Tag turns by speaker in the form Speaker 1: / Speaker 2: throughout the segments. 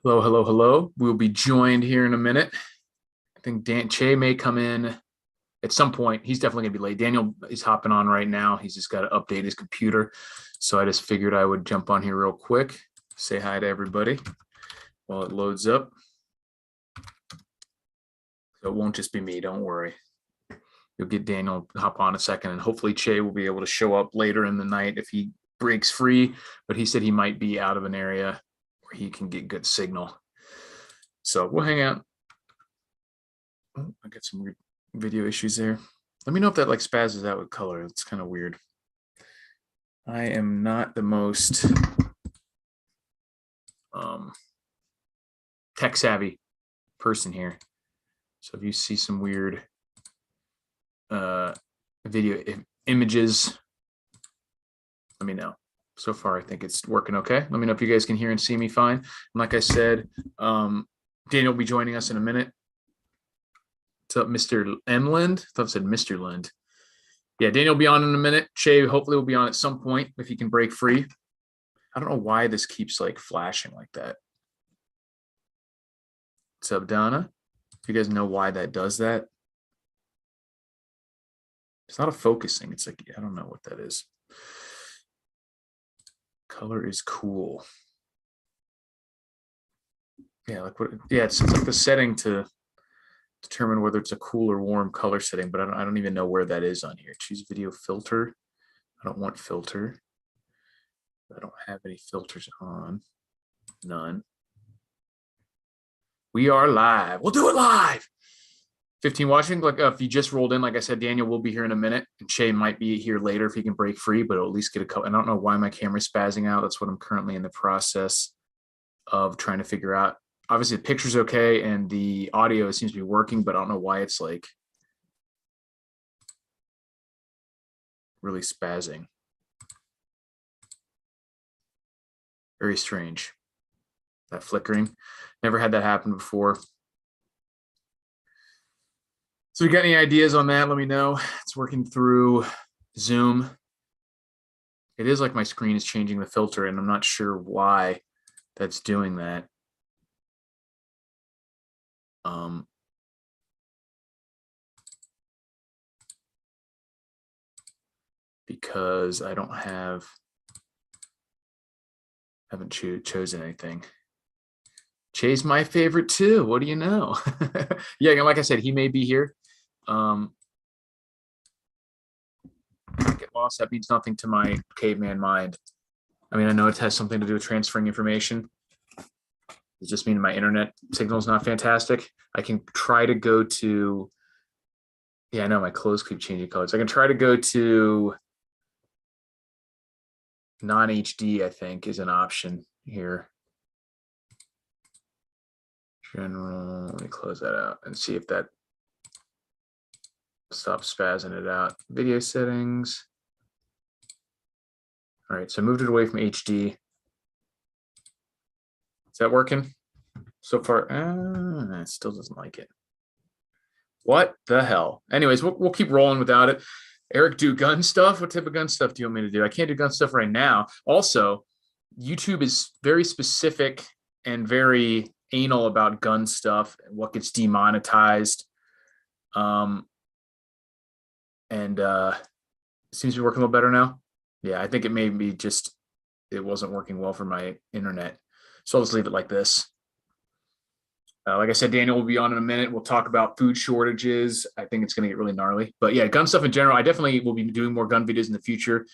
Speaker 1: Hello, hello, hello. We'll be joined here in a minute. I think Dan Che may come in at some point. He's definitely going to be late. Daniel is hopping on right now. He's just got to update his computer. So I just figured I would jump on here real quick, say hi to everybody while it loads up. So it won't just be me. Don't worry. You'll get Daniel hop on a second, and hopefully Che will be able to show up later in the night if he breaks free. But he said he might be out of an area where he can get good signal. So we'll hang out. Oh, I got some weird video issues there. Let me know if that like spazzes out with color. It's kind of weird. I am not the most tech savvy person here. So if you see some weird video images, let me know. So far, I think it's working okay. Let me know if you guys can hear and see me fine. And like I said, Daniel will be joining us in a minute. What's up, Mr. Emland? I thought it said Mr. Lind. Yeah, Daniel will be on in a minute. Shay hopefully will be on at some point if he can break free. I don't know why this keeps like flashing like that. What's up, Donna? If you guys know why that does that. It's not a focusing. It's like, I don't know what that is. Color is cool. Yeah, like what? Yeah, it's like the setting to determine whether it's a cool or warm color setting, but I don't even know where that is on here. Choose video filter. I don't want filter. I don't have any filters on. None. We are live. We'll do it live. 15 watching. Like if you just rolled in, like I said, Daniel will be here in a minute, and Shay might be here later if he can break free, but it'll at least get a couple. I don't know why my camera's spazzing out. That's what I'm currently in the process of trying to figure out. Obviously the picture's okay and the audio seems to be working, but I don't know why it's like really spazzing. Very strange. That flickering. Never had that happen before. So if you got any ideas on that, let me know. It's working through Zoom. It is like my screen is changing the filter, and I'm not sure why that's doing that. Because I haven't chosen anything. Che's my favorite too. What do you know? Yeah, like I said, he may be here. Get lost. That means nothing to my caveman mind. I mean, I know it has something to do with transferring information. Does this mean my internet signal is not fantastic? I can try to go to. Yeah, I know my clothes keep changing colors. I can try to go to non-HD, I think, is an option here. General, let me close that out and see if that stops spazzing it out. Video settings. All right, so I moved it away from HD. Is that working so far? It still doesn't like it. What the hell? Anyways, we'll keep rolling without it. Eric, do gun stuff? What type of gun stuff do you want me to do? I can't do gun stuff right now. Also, YouTube is very specific and very anal about gun stuff and what gets demonetized. And it seems to be working a little better now. Yeah, I think it may be just it wasn't working well for my internet. So I'll just leave it like this. Like I said, Daniel will be on in a minute. We'll talk about food shortages. I think it's going to get really gnarly. But yeah, gun stuff in general, I definitely will be doing more gun videos in the future.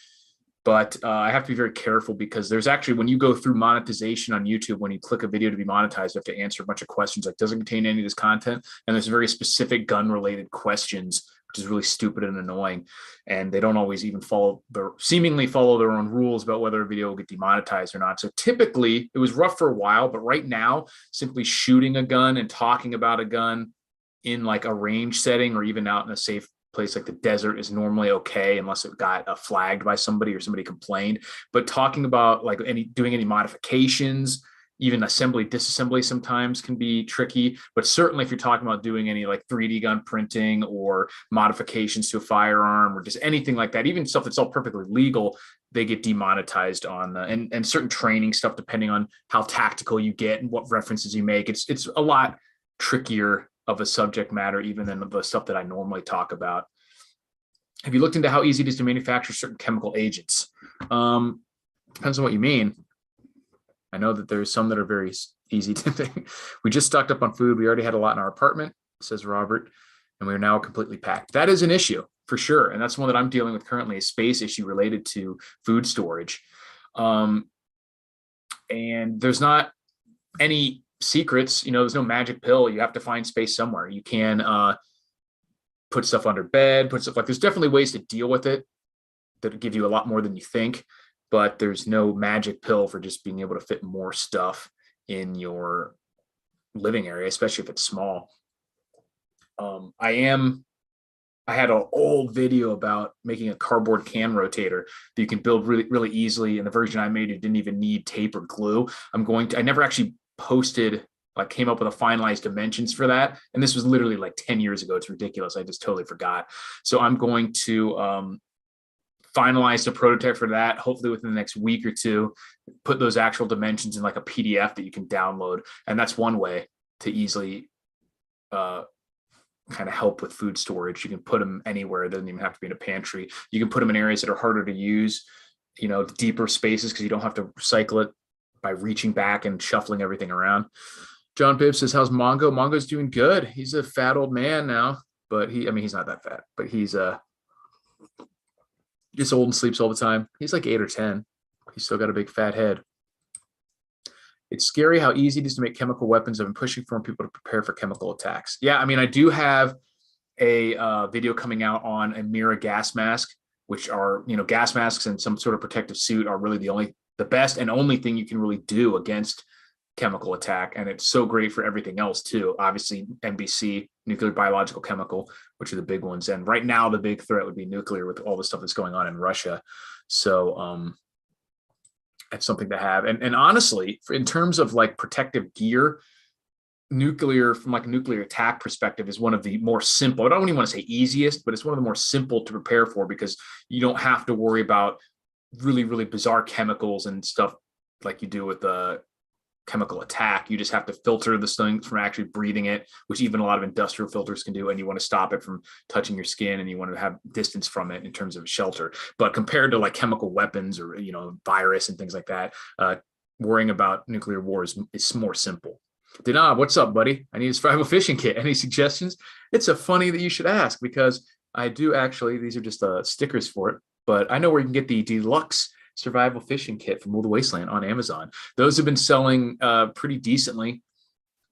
Speaker 1: But I have to be very careful because there's actually, when you go through monetization on YouTube, when you click a video to be monetized, you have to answer a bunch of questions like, does it contain any of this content? And there's very specific gun-related questions, which is really stupid and annoying. And they don't always even seemingly follow their own rules about whether a video will get demonetized or not. So typically, it was rough for a while, but right now, simply shooting a gun and talking about a gun in like a range setting or even out in a safe place like the desert is normally okay unless it got flagged by somebody or somebody complained. But talking about like doing any modifications Even assembly, disassembly sometimes can be tricky, but certainly if you're talking about doing any like 3D gun printing or modifications to a firearm or just anything like that, even stuff that's all perfectly legal, they get demonetized on and certain training stuff, depending on how tactical you get and what references you make. It's a lot trickier of a subject matter even than the stuff that I normally talk about. Have you looked into how easy it is to manufacture certain chemical agents? Depends on what you mean. I know that there's some that are very easy to think. We just stocked up on food. We already had a lot in our apartment, says Robert, and we're now completely packed. That is an issue for sure. And that's one that I'm dealing with currently, a space issue related to food storage. And there's not any secrets, there's no magic pill. You have to find space somewhere. You can put stuff under bed, put stuff like, there's definitely ways to deal with it that give you a lot more than you think. But there's no magic pill for just being able to fit more stuff in your living area, especially if it's small. I had an old video about making a cardboard can rotator that you can build really, really easily. And the version I made, it didn't even need tape or glue. I never actually posted, like came up with a finalized dimensions for that. And this was literally like 10 years ago. It's ridiculous. I just totally forgot. So I'm going to, finalize the prototype for that, hopefully within the next week or two, put those actual dimensions in like a PDF that you can download. And that's one way to easily kind of help with food storage. You can put them anywhere. It doesn't even have to be in a pantry. You can put them in areas that are harder to use, deeper spaces, because you don't have to recycle it by reaching back and shuffling everything around. John Bibb says, how's Mongo? Mongo's doing good. He's a fat old man now, but he's not that fat, but he's gets old and sleeps all the time. He's like 8 or 10. He's still got a big fat head. It's scary how easy it is to make chemical weapons. I've been pushing for people to prepare for chemical attacks. Yeah, I do have a video coming out on a Mira gas mask, which are, gas masks and some sort of protective suit are really the best and only thing you can really do against chemical attack. And it's so great for everything else too. Obviously, NBC, nuclear, biological, chemical, which are the big ones. And right now the big threat would be nuclear with all the stuff that's going on in Russia. So that's something to have. And honestly, in terms of like protective gear, nuclear, from like a nuclear attack perspective, is one of the more simple, I don't even want to say easiest, but it's one of the more simple to prepare for, because you don't have to worry about really, really bizarre chemicals and stuff like you do with the chemical attack. You just have to filter this thing from actually breathing it, which even a lot of industrial filters can do. And you want to stop it from touching your skin, and you want to have distance from it in terms of shelter. But compared to like chemical weapons or, virus and things like that, worrying about nuclear war is more simple. Dinah, what's up, buddy? I need a survival fishing kit. Any suggestions? It's a funny that you should ask, because I do actually, these are just stickers for it, but I know where you can get the deluxe survival fishing kit from Will the Wasteland on Amazon. Those have been selling pretty decently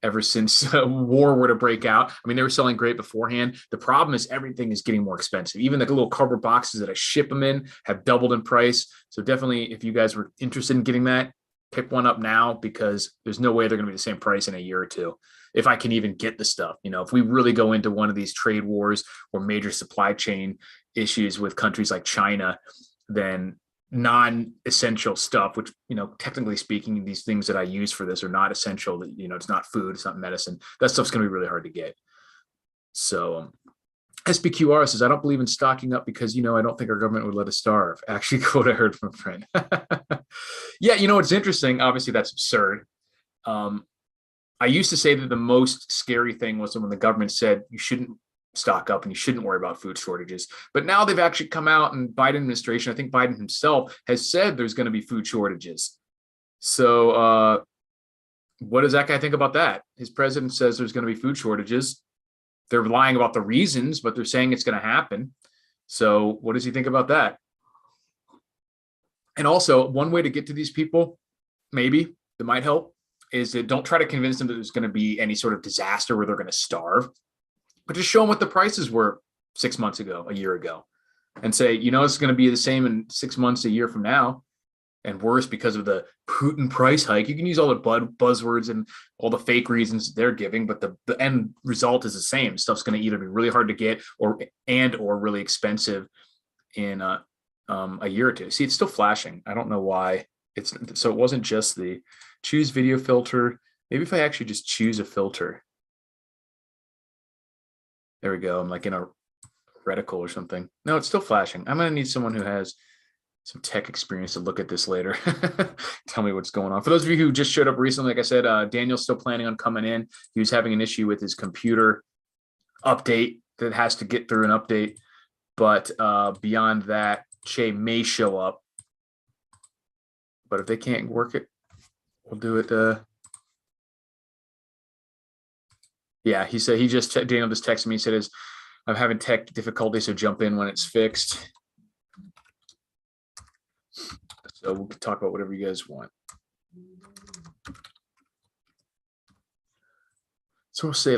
Speaker 1: ever since war were to break out. They were selling great beforehand. The problem is everything is getting more expensive. Even the little cardboard boxes that I ship them in have doubled in price. So definitely, if you guys were interested in getting that, pick one up now, because there's no way they're going to be the same price in a year or two, if I can even get the stuff. If we really go into one of these trade wars or major supply chain issues with countries like China, then non-essential stuff, which, technically speaking, these things that I use for this are not essential. That, it's not food, it's not medicine. That stuff's going to be really hard to get. So SBQR says, I don't believe in stocking up because, I don't think our government would let us starve. Actually, quote I heard from a friend. Yeah, it's interesting. Obviously, that's absurd. I used to say that the most scary thing was when the government said you shouldn't stock up and you shouldn't worry about food shortages. But now they've actually come out, and Biden administration, I think Biden himself, has said there's going to be food shortages. So what does that guy think about that? His president says there's going to be food shortages. They're lying about the reasons, but they're saying it's going to happen. So what does he think about that? And also, one way to get to these people, maybe that might help, is that don't try to convince them that there's going to be any sort of disaster where they're going to starve, but just show them what the prices were 6 months ago, a year ago, and say, it's going to be the same in 6 months, a year from now, and worse because of the Putin price hike. You can use all the buzzwords and all the fake reasons they're giving, but the end result is the same. Stuff's going to either be really hard to get or really expensive in a year or two. See, it's still flashing. I don't know why. So it wasn't just the choose video filter. Maybe if I actually just choose a filter. There we go. I'm like in a reticle or something. No, it's still flashing. I'm going to need someone who has some tech experience to look at this later. Tell me what's going on. For those of you who just showed up recently, like I said, Daniel's still planning on coming in. He was having an issue with his computer update that has to get through an update. But beyond that, Che may show up. But if they can't work it, we'll do it. Yeah, he said Daniel just texted me. He said, I'm having tech difficulty, so jump in when it's fixed. So we can talk about whatever you guys want. So we'll say,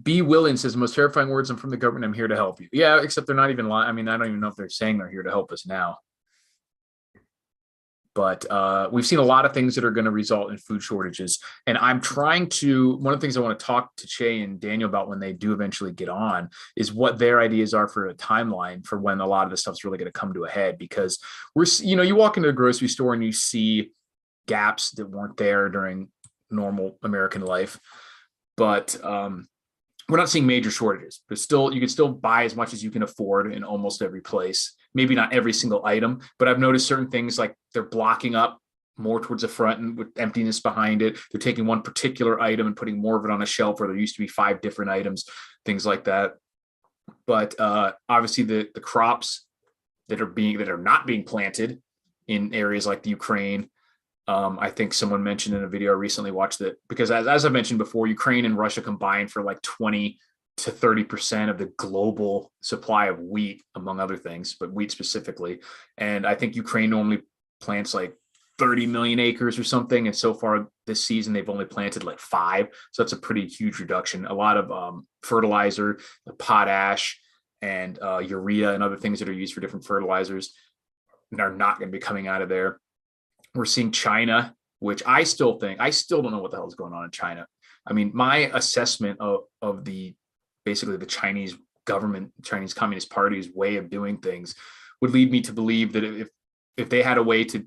Speaker 1: B. Williams says, the most terrifying words, I'm from the government, I'm here to help you. Yeah, except they're not even lying. I mean, I don't even know if they're saying they're here to help us now. But we've seen a lot of things that are going to result in food shortages. And I'm trying to, one of the things I want to talk to Che and Daniel about when they do eventually get on is what their ideas are for a timeline for when a lot of this stuff's really going to come to a head. Because you walk into a grocery store and you see gaps that weren't there during normal American life. But we're not seeing major shortages, but still, you can still buy as much as you can afford in almost every place. Maybe not every single item, but I've noticed certain things like they're blocking up more towards the front and with emptiness behind it. They're taking one particular item and putting more of it on a shelf where there used to be 5 different items, things like that. But obviously the crops that are not being planted in areas like the Ukraine. I think someone mentioned in a video I recently watched that because as I mentioned before, Ukraine and Russia combined for like 20 to 30% of the global supply of wheat, among other things, but wheat specifically. And I think Ukraine normally plants like 30 million acres or something. And so far this season, they've only planted like 5. So that's a pretty huge reduction. A lot of fertilizer, potash, and urea and other things that are used for different fertilizers are not going to be coming out of there. We're seeing China, which I still don't know what the hell is going on in China. I mean, my assessment of basically the Chinese government, Chinese Communist Party's way of doing things would lead me to believe that if they had a way to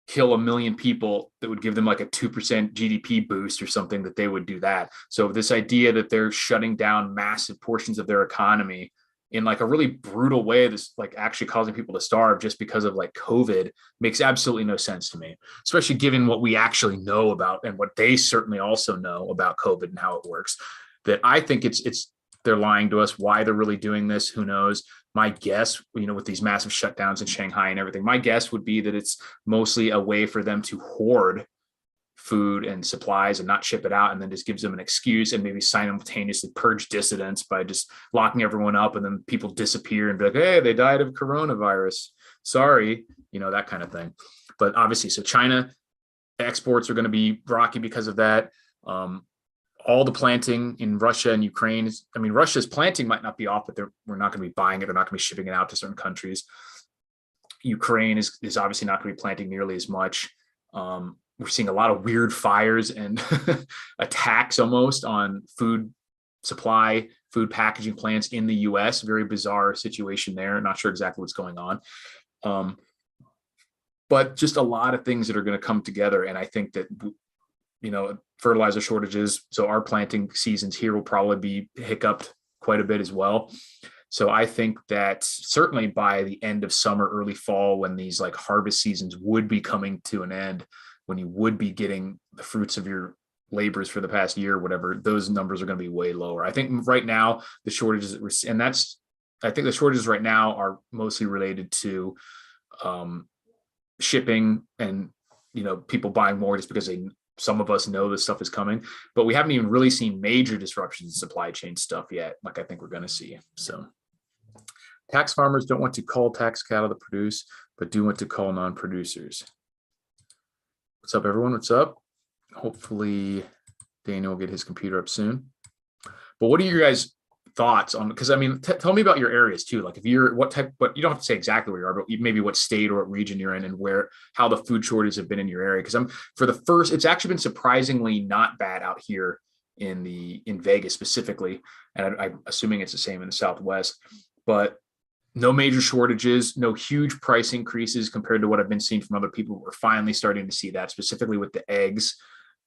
Speaker 1: kill 1 million people that would give them like a 2% GDP boost or something, that they would do that. So this idea that they're shutting down massive portions of their economy in like a really brutal way, that's like actually causing people to starve just because of like COVID, makes absolutely no sense to me, especially given what we actually know about and what they certainly also know about COVID and how it works. That I think they're lying to us. Why they're really doing this, who knows? My guess, with these massive shutdowns in Shanghai and everything, my guess would be that it's mostly a way for them to hoard food and supplies and not ship it out, and then just gives them an excuse and maybe simultaneously purge dissidents by just locking everyone up, and then people disappear and be like, hey, they died of coronavirus. Sorry, that kind of thing. But obviously, so China exports are going to be rocky because of that. All the planting in Russia and Ukraine Russia's planting might not be off, but we're not going to be buying it. They're not going to be shipping it out to certain countries. Ukraine is obviously not going to be planting nearly as much. We're seeing a lot of weird fires and attacks almost on food supply, food packaging plants in the US. Very bizarre situation there. Not sure exactly what's going on. But just a lot of things that are going to come together. And I think that, fertilizer shortages. So our planting seasons here will probably be hiccuped quite a bit as well. So I think that certainly by the end of summer, early fall, when these like harvest seasons would be coming to an end, when you would be getting the fruits of your labors for the past year, whatever, those numbers are going to be way lower. I think right now the shortages the shortages right now are mostly related to shipping and, people buying more just because some of us know this stuff is coming, but we haven't even really seen major disruptions in supply chain stuff yet, like I think we're going to see. So tax farmers don't want to cull tax cattle that produce, but do want to cull non-producers. What's up, everyone? What's up? Hopefully Daniel will get his computer up soon. But what are your guys' thoughts on, because tell me about your areas too. Like but you don't have to say exactly where you are, but maybe what state or what region you're in and how the food shortages have been in your area. Because it's actually been surprisingly not bad out here in Vegas specifically. And I'm assuming it's the same in the Southwest, but No major shortages, no huge price increases compared to what I've been seeing from other people. We're finally starting to see that, specifically with the eggs,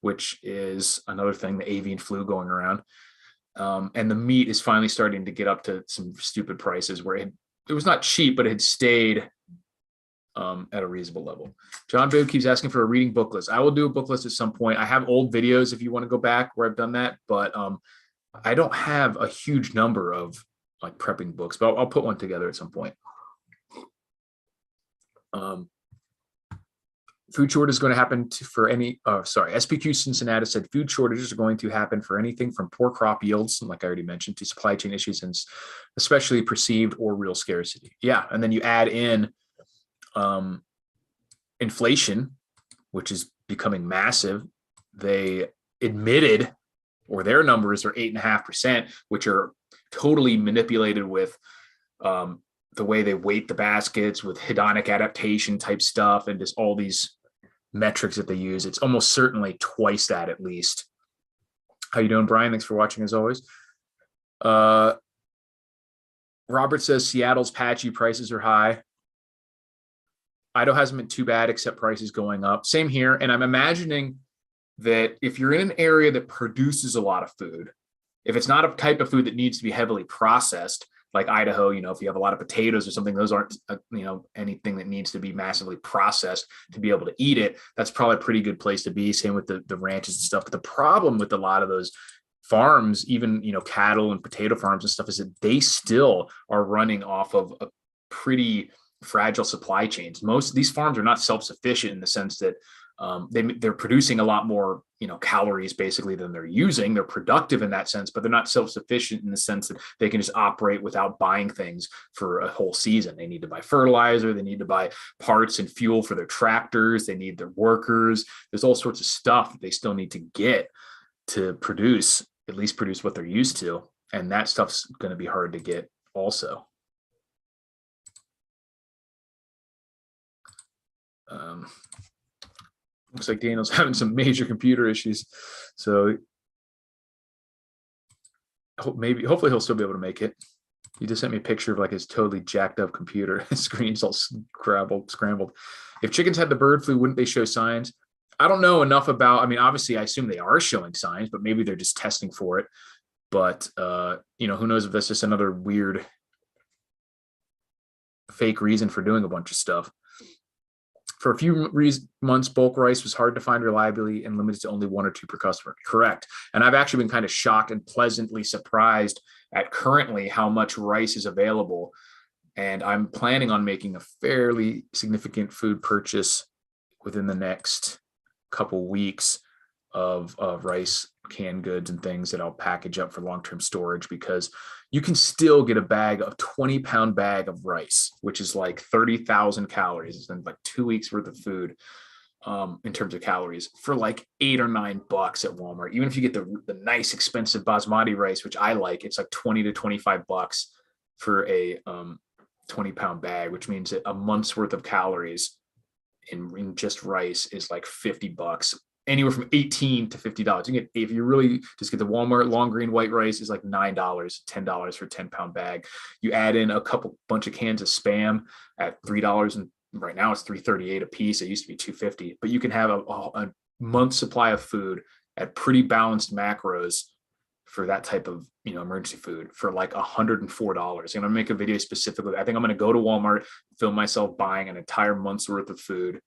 Speaker 1: which is another thing, the avian flu going around. And the meat is finally starting to get up to some stupid prices where it was not cheap, but it had stayed at a reasonable level. John Bibb keeps asking for a reading book list. I will do a book list at some point. I have old videos if you want to go back where I've done that, but I don't have a huge number of like prepping books, but I'll put one together at some point. Food shortage is going to happen for any, SPQ Cincinnati said food shortages are going to happen for anything from poor crop yields, like I already mentioned, to supply chain issues and especially perceived or real scarcity. Yeah. And then you add in inflation, which is becoming massive. They admitted, or their numbers are 8.5%, which are totally manipulated with the way they weight the baskets with hedonic adaptation type stuff and just all these metrics that they use. It's almost certainly twice that at least. How you doing, Brian? Thanks for watching as always. Robert says Seattle's patchy, prices are high. Idaho hasn't been too bad except prices going up. Same here. And I'm imagining that if you're in an area that produces a lot of food, if it's not a type of food that needs to be heavily processed, like Idaho, if you have a lot of potatoes or something, those aren't, anything that needs to be massively processed to be able to eat it. That's probably a pretty good place to be. Same with the ranches and stuff. But the problem with a lot of those farms, even, cattle and potato farms and stuff, is that they still are running off of a pretty fragile supply chains. Most of these farms are not self-sufficient in the sense that they're producing a lot more, calories basically than they're using. They're productive in that sense, but they're not self-sufficient in the sense that they can just operate without buying things for a whole season. They need to buy fertilizer. They need to buy parts and fuel for their tractors. They need their workers. There's all sorts of stuff that they still need to get to produce, at least produce what they're used to. And that stuff's going to be hard to get also. Looks like Daniel's having some major computer issues, so hopefully he'll still be able to make it. He just sent me a picture of like his totally jacked up computer. His screen's all scrambled. If chickens had the bird flu, wouldn't they show signs? I don't know enough about. I mean, obviously, I assume they are showing signs, but maybe they're just testing for it. But who knows if that's just another weird fake reason for doing a bunch of stuff. For a few months, bulk rice was hard to find reliably and limited to only 1 or 2 per customer. Correct. And I've actually been kind of shocked and pleasantly surprised at currently how much rice is available. And I'm planning on making a fairly significant food purchase within the next couple weeks of rice, canned goods and things that I'll package up for long-term storage, because you can still get a 20-pound bag of rice, which is like 30,000 calories and like 2 weeks worth of food in terms of calories for like $8 or $9 at Walmart. Even if you get the nice expensive basmati rice, which I like, it's like 20 to 25 bucks for a 20-pound bag, which means that a month's worth of calories in just rice is like $50. Anywhere from $18 to $50. You get, if you really just get the Walmart long green white rice, is like $9, $10 for a 10-pound bag. You add in a bunch of cans of Spam at $3, and right now it's $3.38 a piece. It used to be $2.50, but you can have a month's supply of food at pretty balanced macros for that type of emergency food for like $104. I'm gonna make a video specifically. I think I'm gonna go to Walmart, film myself buying an entire month's worth of food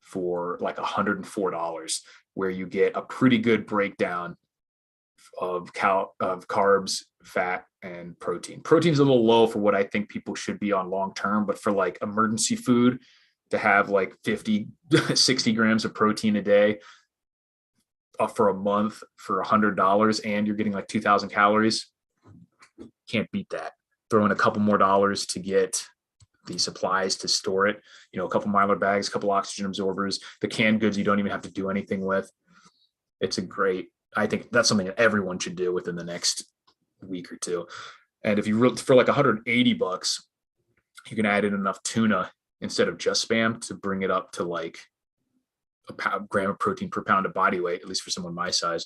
Speaker 1: for like $104, where you get a pretty good breakdown of carbs, fat, and protein. Protein's a little low for what I think people should be on long term, but for like emergency food, to have like 50, 60 grams of protein a day for a month for $100, and you're getting like 2,000 calories, can't beat that. Throw in a couple more dollars to get the supplies to store it, a couple Mylar bags, a couple oxygen absorbers, the canned goods you don't even have to do anything with. I think that's something that everyone should do within the next week or two. And if you for like $180, you can add in enough tuna instead of just Spam to bring it up to like a gram of protein per pound of body weight, at least for someone my size,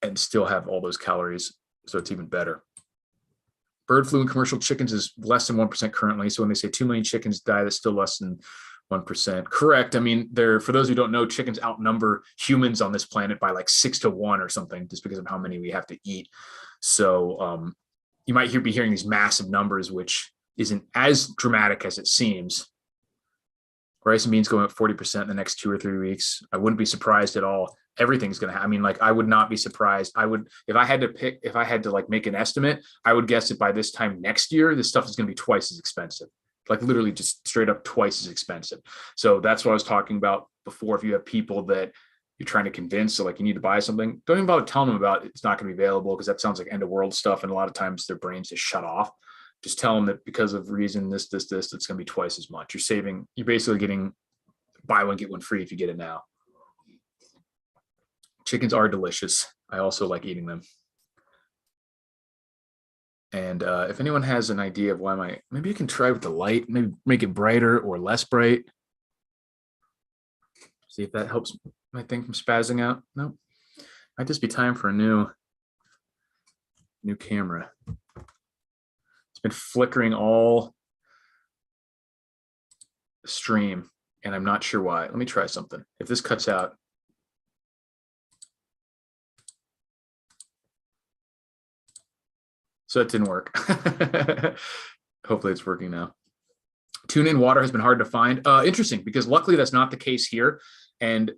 Speaker 1: and still have all those calories. So it's even better. bird flu in commercial chickens is less than 1% currently. So when they say 2 million chickens die, that's still less than 1%. Correct. I mean, for those who don't know, chickens outnumber humans on this planet by like 6 to 1 or something, just because of how many we have to eat. So you might be hearing these massive numbers, which isn't as dramatic as it seems. Rice and beans going up 40% in the next 2 or 3 weeks. I wouldn't be surprised at all. Everything's going to I mean, like, I would not be surprised. I would, if I had to like make an estimate, I would guess that by this time next year, this stuff is going to be twice as expensive, like literally just straight up twice as expensive. So that's what I was talking about before. If you have people that you're trying to convince, so like you need to buy something, don't even bother telling them about it's not going to be available, because that sounds like end of world stuff. And a lot of times their brains just shut off. Just tell them that because of reason this, it's going to be twice as much. You're basically getting buy one, get one free if you get it now. Chickens are delicious. I also like eating them. And if anyone has an idea of why maybe you can try with the light, maybe make it brighter or less bright. See if that helps my thing from spazzing out. No, might just be time for a new camera. It's been flickering all stream, and I'm not sure why. Let me try something. If this cuts out. So it didn't work. Hopefully it's working now. Tuna in water has been hard to find. Interesting, because luckily that's not the case here. And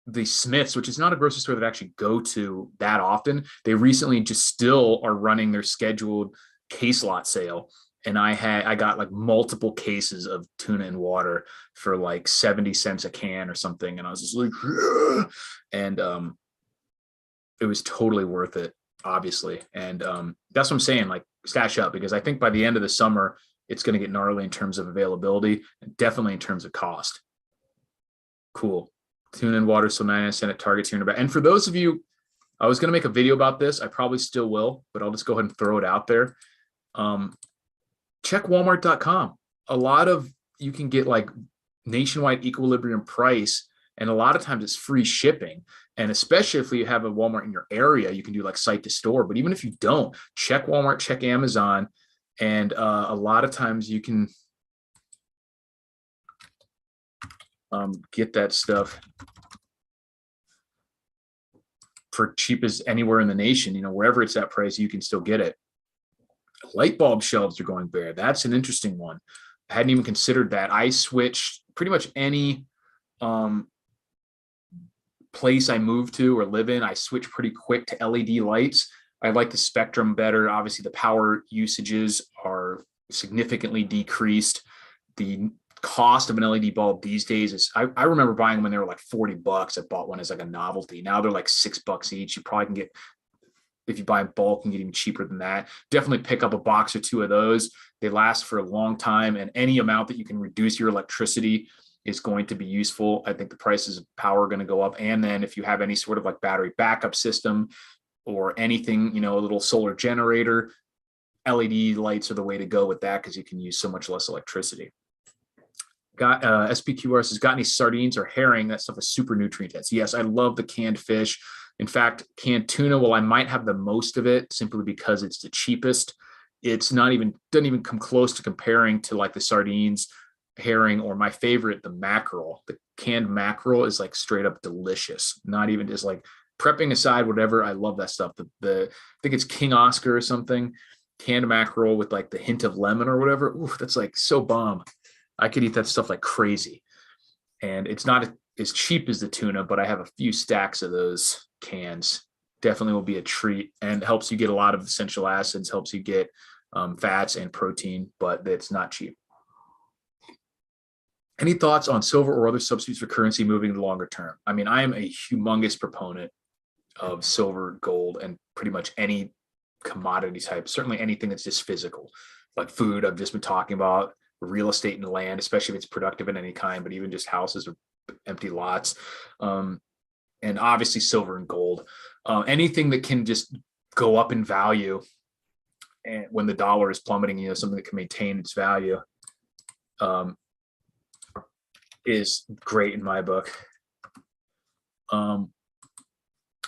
Speaker 1: the Smiths, which is not a grocery store that I actually go to that often, they recently just still are running their scheduled case lot sale. And I got like multiple cases of tuna in water for like 70 cents a can or something. And I was just like, yeah. And it was totally worth it, obviously. And that's what I'm saying, like, stash up, because I think by the end of the summer, it's going to get gnarly in terms of availability and definitely in terms of cost. Cool. Tuna in water, so 99 at Target here in about. And for those of you, I was going to make a video about this. I probably still will, but I'll just go ahead and throw it out there. Check Walmart.com. You can get like nationwide equilibrium price, and a lot of times it's free shipping. And especially if you have a Walmart in your area, you can do like site to store. But even if you don't, check Walmart, check Amazon, and a lot of times you can get that stuff for cheap as anywhere in the nation. Wherever it's that price, you can still get it. Light bulb shelves are going bare. That's an interesting one. I hadn't even considered that. I switched pretty much any place I move to or live in. I switch pretty quick to LED lights. I like the spectrum better. Obviously, the power usages are significantly decreased. The cost of an LED bulb these days is, I remember buying them when they were like $40. I bought one as like a novelty. Now they're like $6 each. You probably can get, if you buy in bulk, and get even cheaper than that. Definitely pick up a box or two of those. They last for a long time, and any amount that you can reduce your electricity is going to be useful. I think the prices of power are going to go up. And then if you have any sort of like battery backup system or anything, a little solar generator, LED lights are the way to go with that, because you can use so much less electricity. Got SPQR says, got any sardines or herring? That stuff is super nutrient dense. Yes, I love the canned fish. In fact, canned tuna, well, I might have the most of it simply because it's the cheapest. It's doesn't even come close to comparing to like the sardines, herring, or my favorite, the mackerel. The canned mackerel is like straight up delicious. Not even just like, prepping aside, whatever, I love that stuff. I think it's King Oscar or something, canned mackerel with like the hint of lemon or whatever. Ooh, that's like so bomb. I could eat that stuff like crazy. And it's not as cheap as the tuna, but I have a few stacks of those cans. Definitely will be a treat, and helps you get a lot of essential acids, helps you get fats and protein, but it's not cheap. Any thoughts on silver or other substitutes for currency moving in the longer term? I mean, I am a humongous proponent of silver, gold, and pretty much any commodity type, certainly anything that's just physical, like food I've just been talking about, real estate and land, especially if it's productive in any kind, but even just houses or empty lots. And obviously silver and gold, anything that can just go up in value. And when the dollar is plummeting, something that can maintain its value is great in my book. I'm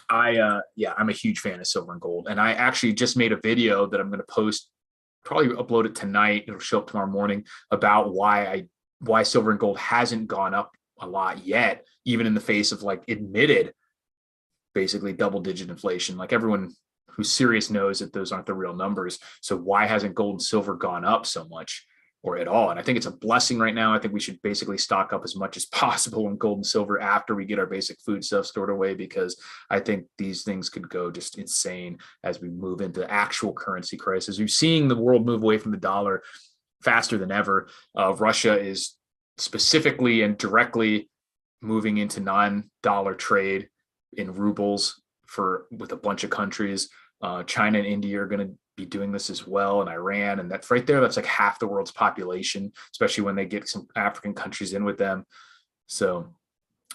Speaker 1: a huge fan of silver and gold, and I actually just made a video that I'm going to post probably upload it tonight. It'll show up tomorrow morning about why silver and gold hasn't gone up a lot yet, even in the face of like admitted basically double-digit inflation. Like everyone who's serious knows that those aren't the real numbers. So why hasn't gold and silver gone up so much or at all? And I think it's a blessing right now. I think we should basically stock up as much as possible in gold and silver after we get our basic food stuff stored away, because I think these things could go just insane as we move into actual currency crisis. We're seeing the world move away from the dollar faster than ever. Russia is specifically and directly moving into non-dollar trade in rubles with a bunch of countries. China and India are going to be doing this as well, and Iran, and that's right there. That's like half the world's population, especially when they get some African countries in with them. So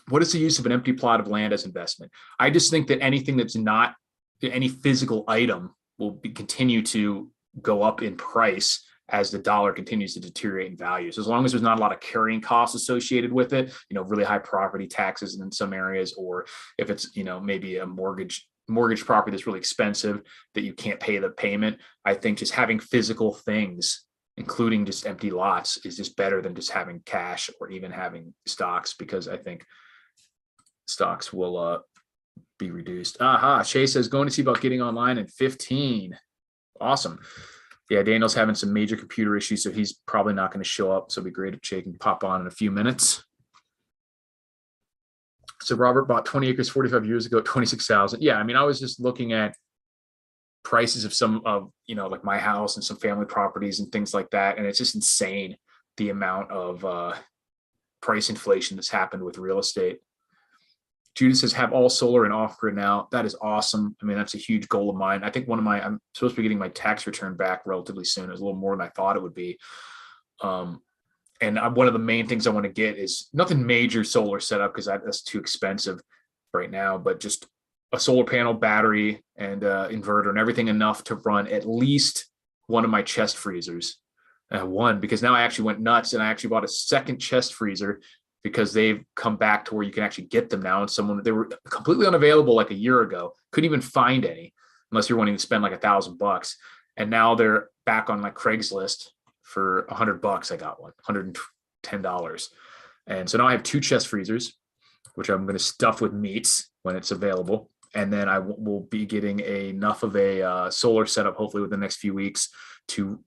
Speaker 1: what is the use of an empty plot of land as investment? I just think that anything that's not any physical item will continue to go up in price as the dollar continues to deteriorate in value. So as long as there's not a lot of carrying costs associated with it, really high property taxes in some areas, or if it's, maybe a mortgage property that's really expensive that you can't pay the payment, I think just having physical things, including just empty lots, is just better than just having cash or even having stocks, because I think stocks will be reduced. Shay says, going to see about getting online in 15. Awesome. Yeah, Daniel's having some major computer issues, so he's probably not going to show up. So it'd be great if Jay can pop on in a few minutes. So Robert bought 20 acres 45 years ago at 26,000. Yeah, I was just looking at prices of some of, like my house and some family properties and things like that. And it's just insane the amount of price inflation that's happened with real estate. Judith says, have all solar and off grid now. That is awesome. That's a huge goal of mine. I think I'm supposed to be getting my tax return back relatively soon. It's a little more than I thought it would be. And one of the main things I want to get is nothing major solar setup, because that's too expensive right now, but just a solar panel, battery, and inverter, and everything enough to run at least one of my chest freezers. Because now I actually went nuts and I actually bought a second chest freezer, because they've come back to where you can actually get them now. And they were completely unavailable like a year ago. Couldn't even find any unless you're wanting to spend like $1,000. And now they're back on like Craigslist for $100. I got one, $110. And so now I have two chest freezers, which I'm going to stuff with meats when it's available. And then I will be getting enough of a solar setup, hopefully within the next few weeks, to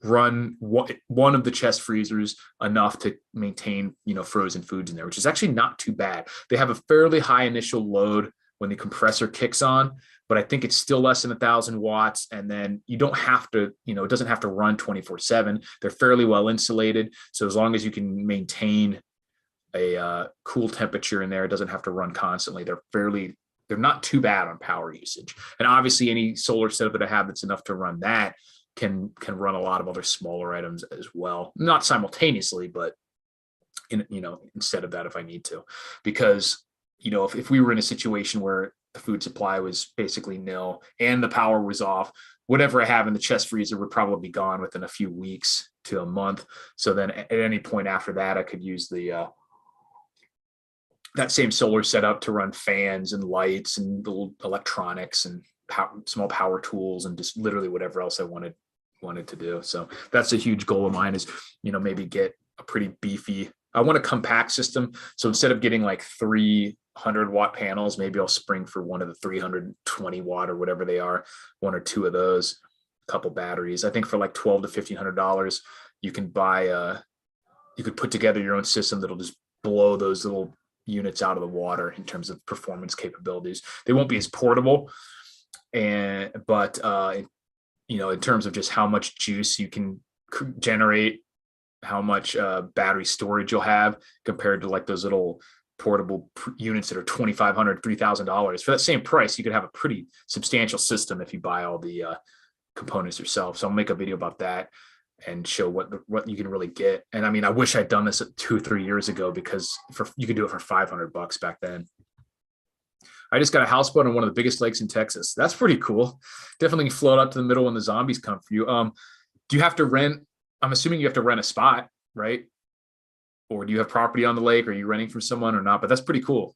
Speaker 1: run one of the chest freezers enough to maintain, frozen foods in there, which is actually not too bad. They have a fairly high initial load when the compressor kicks on, but I think it's still less than 1,000 watts. And then you don't have to, it doesn't have to run 24/7. They're fairly well insulated. So as long as you can maintain a cool temperature in there, it doesn't have to run constantly. They're not too bad on power usage. And obviously any solar setup that I have that's enough to run that can run a lot of other smaller items as well, not simultaneously, but instead of that, if I need to, because if we were in a situation where the food supply was basically nil and the power was off, whatever I have in the chest freezer would probably be gone within a few weeks to a month. So then at any point after that, I could use that same solar setup to run fans and lights and little electronics and small power tools and just literally whatever else I wanted to do. So that's a huge goal of mine, is maybe get a pretty beefy, I want a compact system. So instead of getting like 300 watt panels, maybe I'll spring for one of the 320 watt or whatever they are, one or two of those, a couple batteries. I think for like $1,200 to $1,500, you can you could put together your own system that'll just blow those little units out of the water in terms of performance capabilities. They won't be as portable, but in terms of just how much juice you can generate, how much battery storage you'll have compared to like those little portable units that are $2,500, $3,000 for that same price, you could have a pretty substantial system if you buy all the components yourself. So I'll make a video about that and show what you can really get. And I wish I'd done this 2 or 3 years ago, because you could do it for $500 back then. I just got a houseboat on one of the biggest lakes in Texas. That's pretty cool. Definitely float out to the middle when the zombies come for you. Do you have to rent? I'm assuming you have to rent a spot, right? Or do you have property on the lake? Are you renting from someone or not? But that's pretty cool.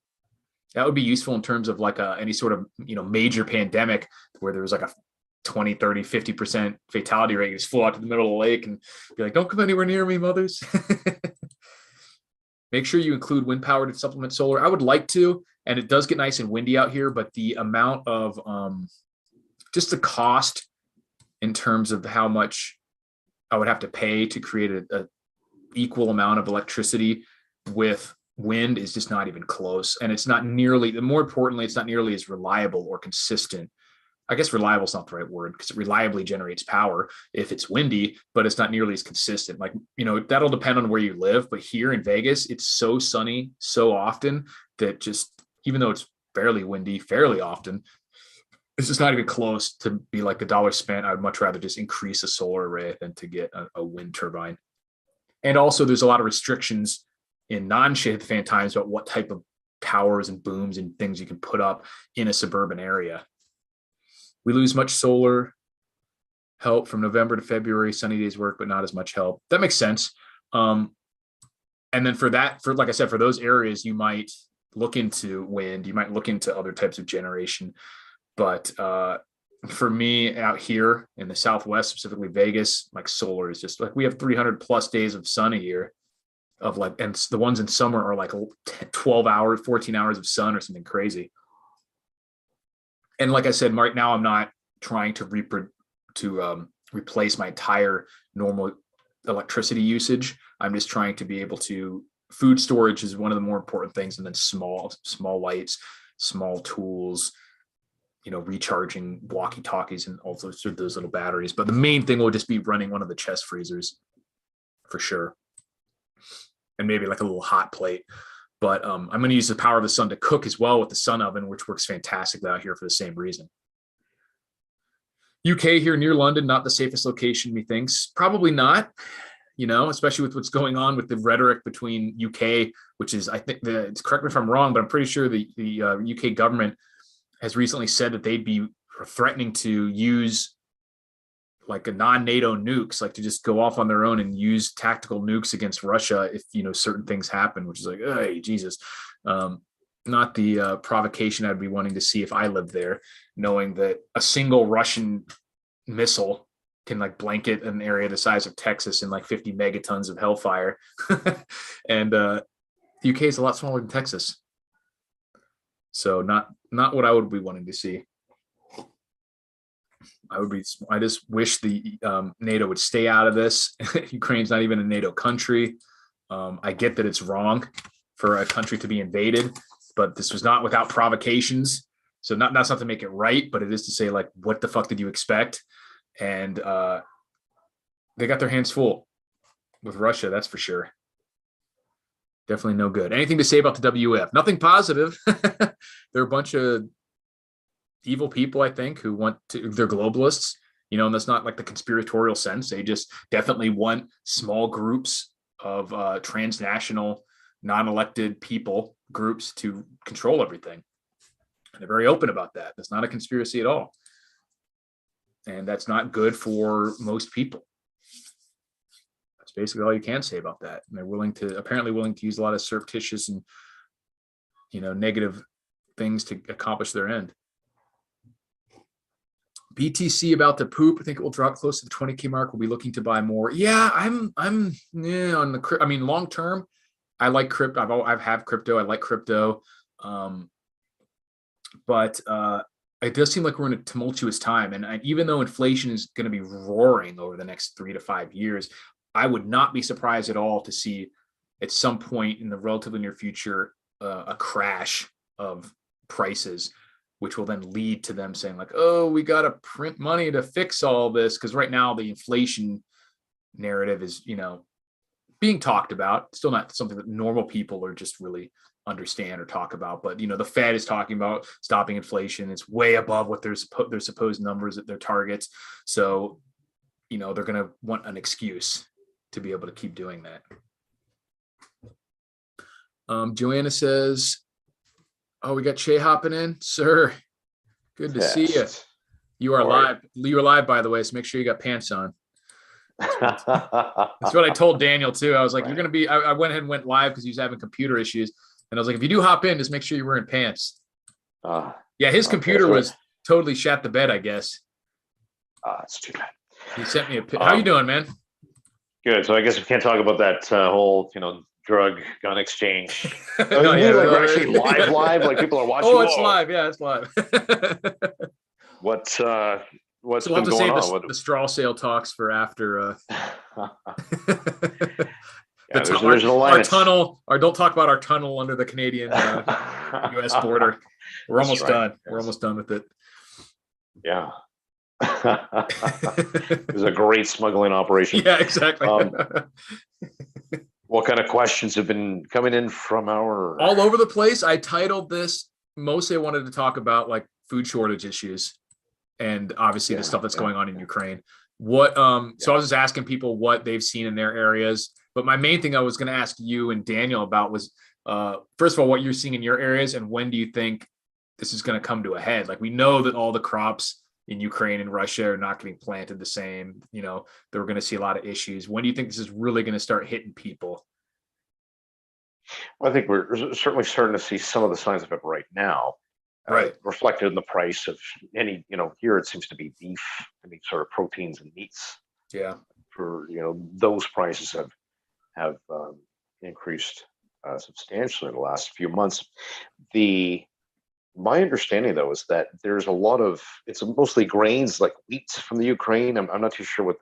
Speaker 1: That would be useful in terms of like any sort of, major pandemic where there was like 20, 30, 50% fatality rate. You just flow out to the middle of the lake and be like, don't come anywhere near me, mothers. Make sure you include wind power to supplement solar. I would like to, and it does get nice and windy out here, but the amount of just the cost in terms of how much I would have to pay to create a equal amount of electricity with wind is just not even close. And it's not nearly, more importantly, it's not nearly as reliable or consistent. I guess reliable is not the right word because it reliably generates power if it's windy, but it's not nearly as consistent. Like, that'll depend on where you live. But here in Vegas, it's so sunny so often that just, even though it's fairly windy fairly often, it's just not even close to be like a dollar spent. I would much rather just increase a solar array than to get a wind turbine. And also there's a lot of restrictions in non-shade fan times about what type of towers and booms and things you can put up in a suburban area. We lose much solar help from November to February, sunny days work, but not as much help. That makes sense. And then like I said, for those areas, you might look into wind, you might look into other types of generation. But for me out here in the Southwest, specifically Vegas, like solar is just like, we have 300 plus days of sun a year of like, and the ones in summer are like 12 hours, 14 hours of sun or something crazy. And like I said, right now I'm not trying to replace my entire normal electricity usage. I'm just trying to be able to, food storage is one of the more important things. And then small lights, small tools, recharging walkie-talkies and all those little batteries. But the main thing will just be running one of the chest freezers for sure. And maybe like a little hot plate. But I'm going to use the power of the sun to cook as well with the sun oven, which works fantastically out here for the same reason. UK here near London, not the safest location, methinks. Probably not, especially with what's going on with the rhetoric between UK, which is, I think, correct me if I'm wrong, but I'm pretty sure the UK government has recently said that they'd be threatening to use like a non-NATO nukes, like to just go off on their own and use tactical nukes against Russia if, certain things happen, which is like, hey, Jesus. Not the provocation I'd be wanting to see if I lived there, knowing that a single Russian missile can like blanket an area the size of Texas in like 50 megatons of hellfire. And the UK is a lot smaller than Texas. So not what I would be wanting to see. I just wish the NATO would stay out of this. Ukraine's not even a NATO country. I get that it's wrong for a country to be invaded, but this was not without provocations. So that's not to make it right, but it is to say, like, what the fuck did you expect? And they got their hands full with Russia, that's for sure. Definitely no good. Anything to say about the WF? Nothing positive. They're a bunch of evil people, I think, who they're globalists, and that's not like the conspiratorial sense. They just definitely want small groups of transnational, non-elected people groups to control everything. And they're very open about that. That's not a conspiracy at all. And that's not good for most people. That's basically all you can say about that. And they're apparently willing to use a lot of surreptitious and, negative things to accomplish their end. BTC about to poop. I think it will drop close to the 20K mark. We'll be looking to buy more. Yeah, I'm on the, long term, I like crypto. I've had crypto. I like crypto. But it does seem like we're in a tumultuous time. And even though inflation is going to be roaring over the next 3 to 5 years, I would not be surprised at all to see at some point in the relatively near future a crash of prices, which will then lead to them saying like, oh, we got to print money to fix all this. Because right now the inflation narrative is, being talked about. Still not something that normal people are just really understand or talk about. But, the Fed is talking about stopping inflation. It's way above what their supposed numbers at their targets. So, they're going to want an excuse to be able to keep doing that. Joanna says, oh, we got Shay hopping in, sir. Good to see you. You are live. You are live, by the way. So make sure you got pants on. That's what I told Daniel too. I was like, you're going to be, I went ahead and went live because he was having computer issues. And I was like, if you do hop in, just make sure you're wearing pants. Yeah. His computer was totally shat the bed, I guess.
Speaker 2: It's too bad.
Speaker 1: He sent me a pic. How you doing, man?
Speaker 2: Good. So I guess we can't talk about that whole, drug gun exchange. I
Speaker 1: No,
Speaker 2: mean,
Speaker 1: yeah,
Speaker 2: like we're actually live, like people are watching.
Speaker 1: Oh, it's
Speaker 2: Whoa,
Speaker 1: live. Yeah, it's live.
Speaker 2: what's
Speaker 1: So we'll
Speaker 2: been
Speaker 1: have to
Speaker 2: going
Speaker 1: save
Speaker 2: on?
Speaker 1: the straw sale talks for after.
Speaker 2: Yeah, there's an
Speaker 1: Our
Speaker 2: alignment.
Speaker 1: tunnel, or don't talk about our tunnel under the Canadian U.S. border. We're
Speaker 2: That's
Speaker 1: almost
Speaker 2: right.
Speaker 1: done.
Speaker 2: Yes.
Speaker 1: We're almost done with it.
Speaker 2: Yeah. This is a great smuggling operation.
Speaker 1: Yeah, exactly.
Speaker 2: What kind of questions have been coming in from our
Speaker 1: all over the place? I titled this mostly I wanted to talk about like food shortage issues and obviously the stuff that's going on in Ukraine. So I was just asking people what they've seen in their areas. But my main thing I was going to ask you and Daniel about was first of all, what you're seeing in your areas and when do you think this is going to come to a head? Like we know that all the crops in Ukraine and Russia are not getting planted the same. They're going to see a lot of issues. When do you think this is really going to start hitting people?
Speaker 2: Well, I think we're certainly starting to see some of the signs of it right now,
Speaker 1: right?
Speaker 2: Reflected in the price of any, here it seems to be beef, sort of proteins and meats.
Speaker 1: Yeah.
Speaker 2: For those prices have increased substantially in the last few months. My understanding, though, is that there's a lot of it's mostly grains like wheat from the Ukraine. I'm not too sure what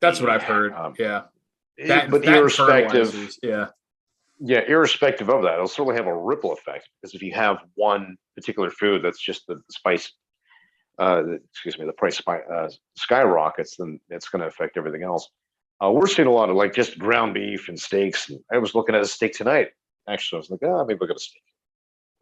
Speaker 1: that's what I've heard. Yeah,
Speaker 2: but irrespective, irrespective of that, it'll certainly have a ripple effect because if you have one particular food that's just the spice, the price skyrockets, then it's going to affect everything else. We're seeing a lot of like just ground beef and steaks. And I was looking at a steak tonight. Actually, I was like, maybe we'll get a steak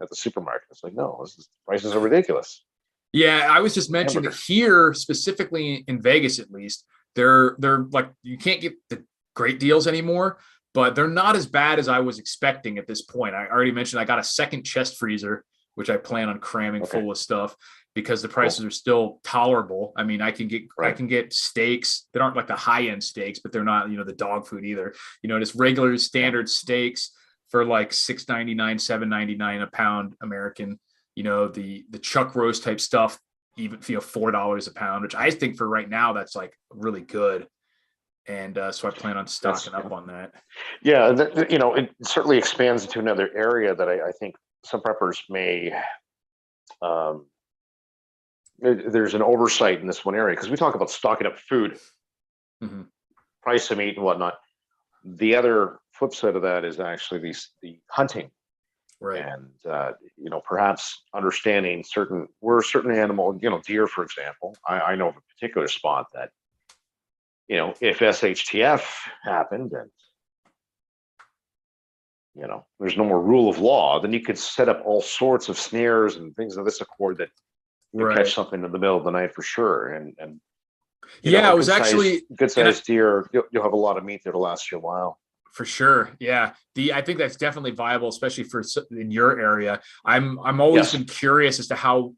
Speaker 2: at the supermarket. It's like, no, prices are ridiculous.
Speaker 1: Yeah, I was just mentioning that here, specifically in Vegas, at least, they're like you can't get the great deals anymore, but they're not as bad as I was expecting at this point. I already mentioned I got a second chest freezer, which I plan on cramming full of stuff because the prices are still tolerable. I mean, I can get steaks that aren't like the high end steaks, but they're not the dog food either. Just regular standard steaks for like $6.99, $7.99 a pound American. The chuck roast type stuff, even $4 a pound, which I think for right now that's like really good. And so I plan on stocking up on that.
Speaker 2: Yeah, it certainly expands into another area that I think some preppers may. There's an oversight in this one area because we talk about stocking up food, price of meat and whatnot. The other flip side of that is actually the hunting,
Speaker 1: right?
Speaker 2: And perhaps understanding certain animal, deer, for example. I know of a particular spot that, if SHTF happened and there's no more rule of law, then you could set up all sorts of snares and things of this accord that catch something in the middle of the night for sure. And
Speaker 1: it was actually
Speaker 2: good sized deer. You'll have a lot of meat there to last you a while.
Speaker 1: For sure. Yeah. I think that's definitely viable, especially in your area. I'm always been curious as to how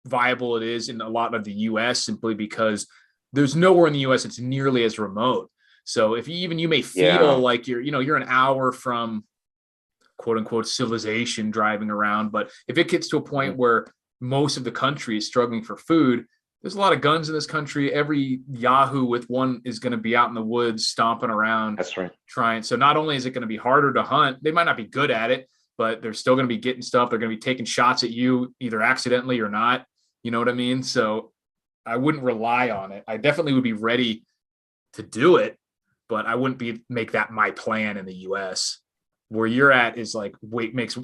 Speaker 1: viable it is in a lot of the US simply because there's nowhere in the US it's nearly as remote. So if you may feel like you're an hour from quote unquote civilization driving around, but if it gets to a point where most of the country is struggling for food, there's a lot of guns in this country. Every Yahoo with one is going to be out in the woods stomping around.
Speaker 2: That's right.
Speaker 1: Trying. So not only is it going to be harder to hunt, they might not be good at it, but they're still going to be getting stuff. They're going to be taking shots at you either accidentally or not. You know what I mean? So I wouldn't rely on it. I definitely would be ready to do it, but I wouldn't make that my plan in the US. Where you're at is like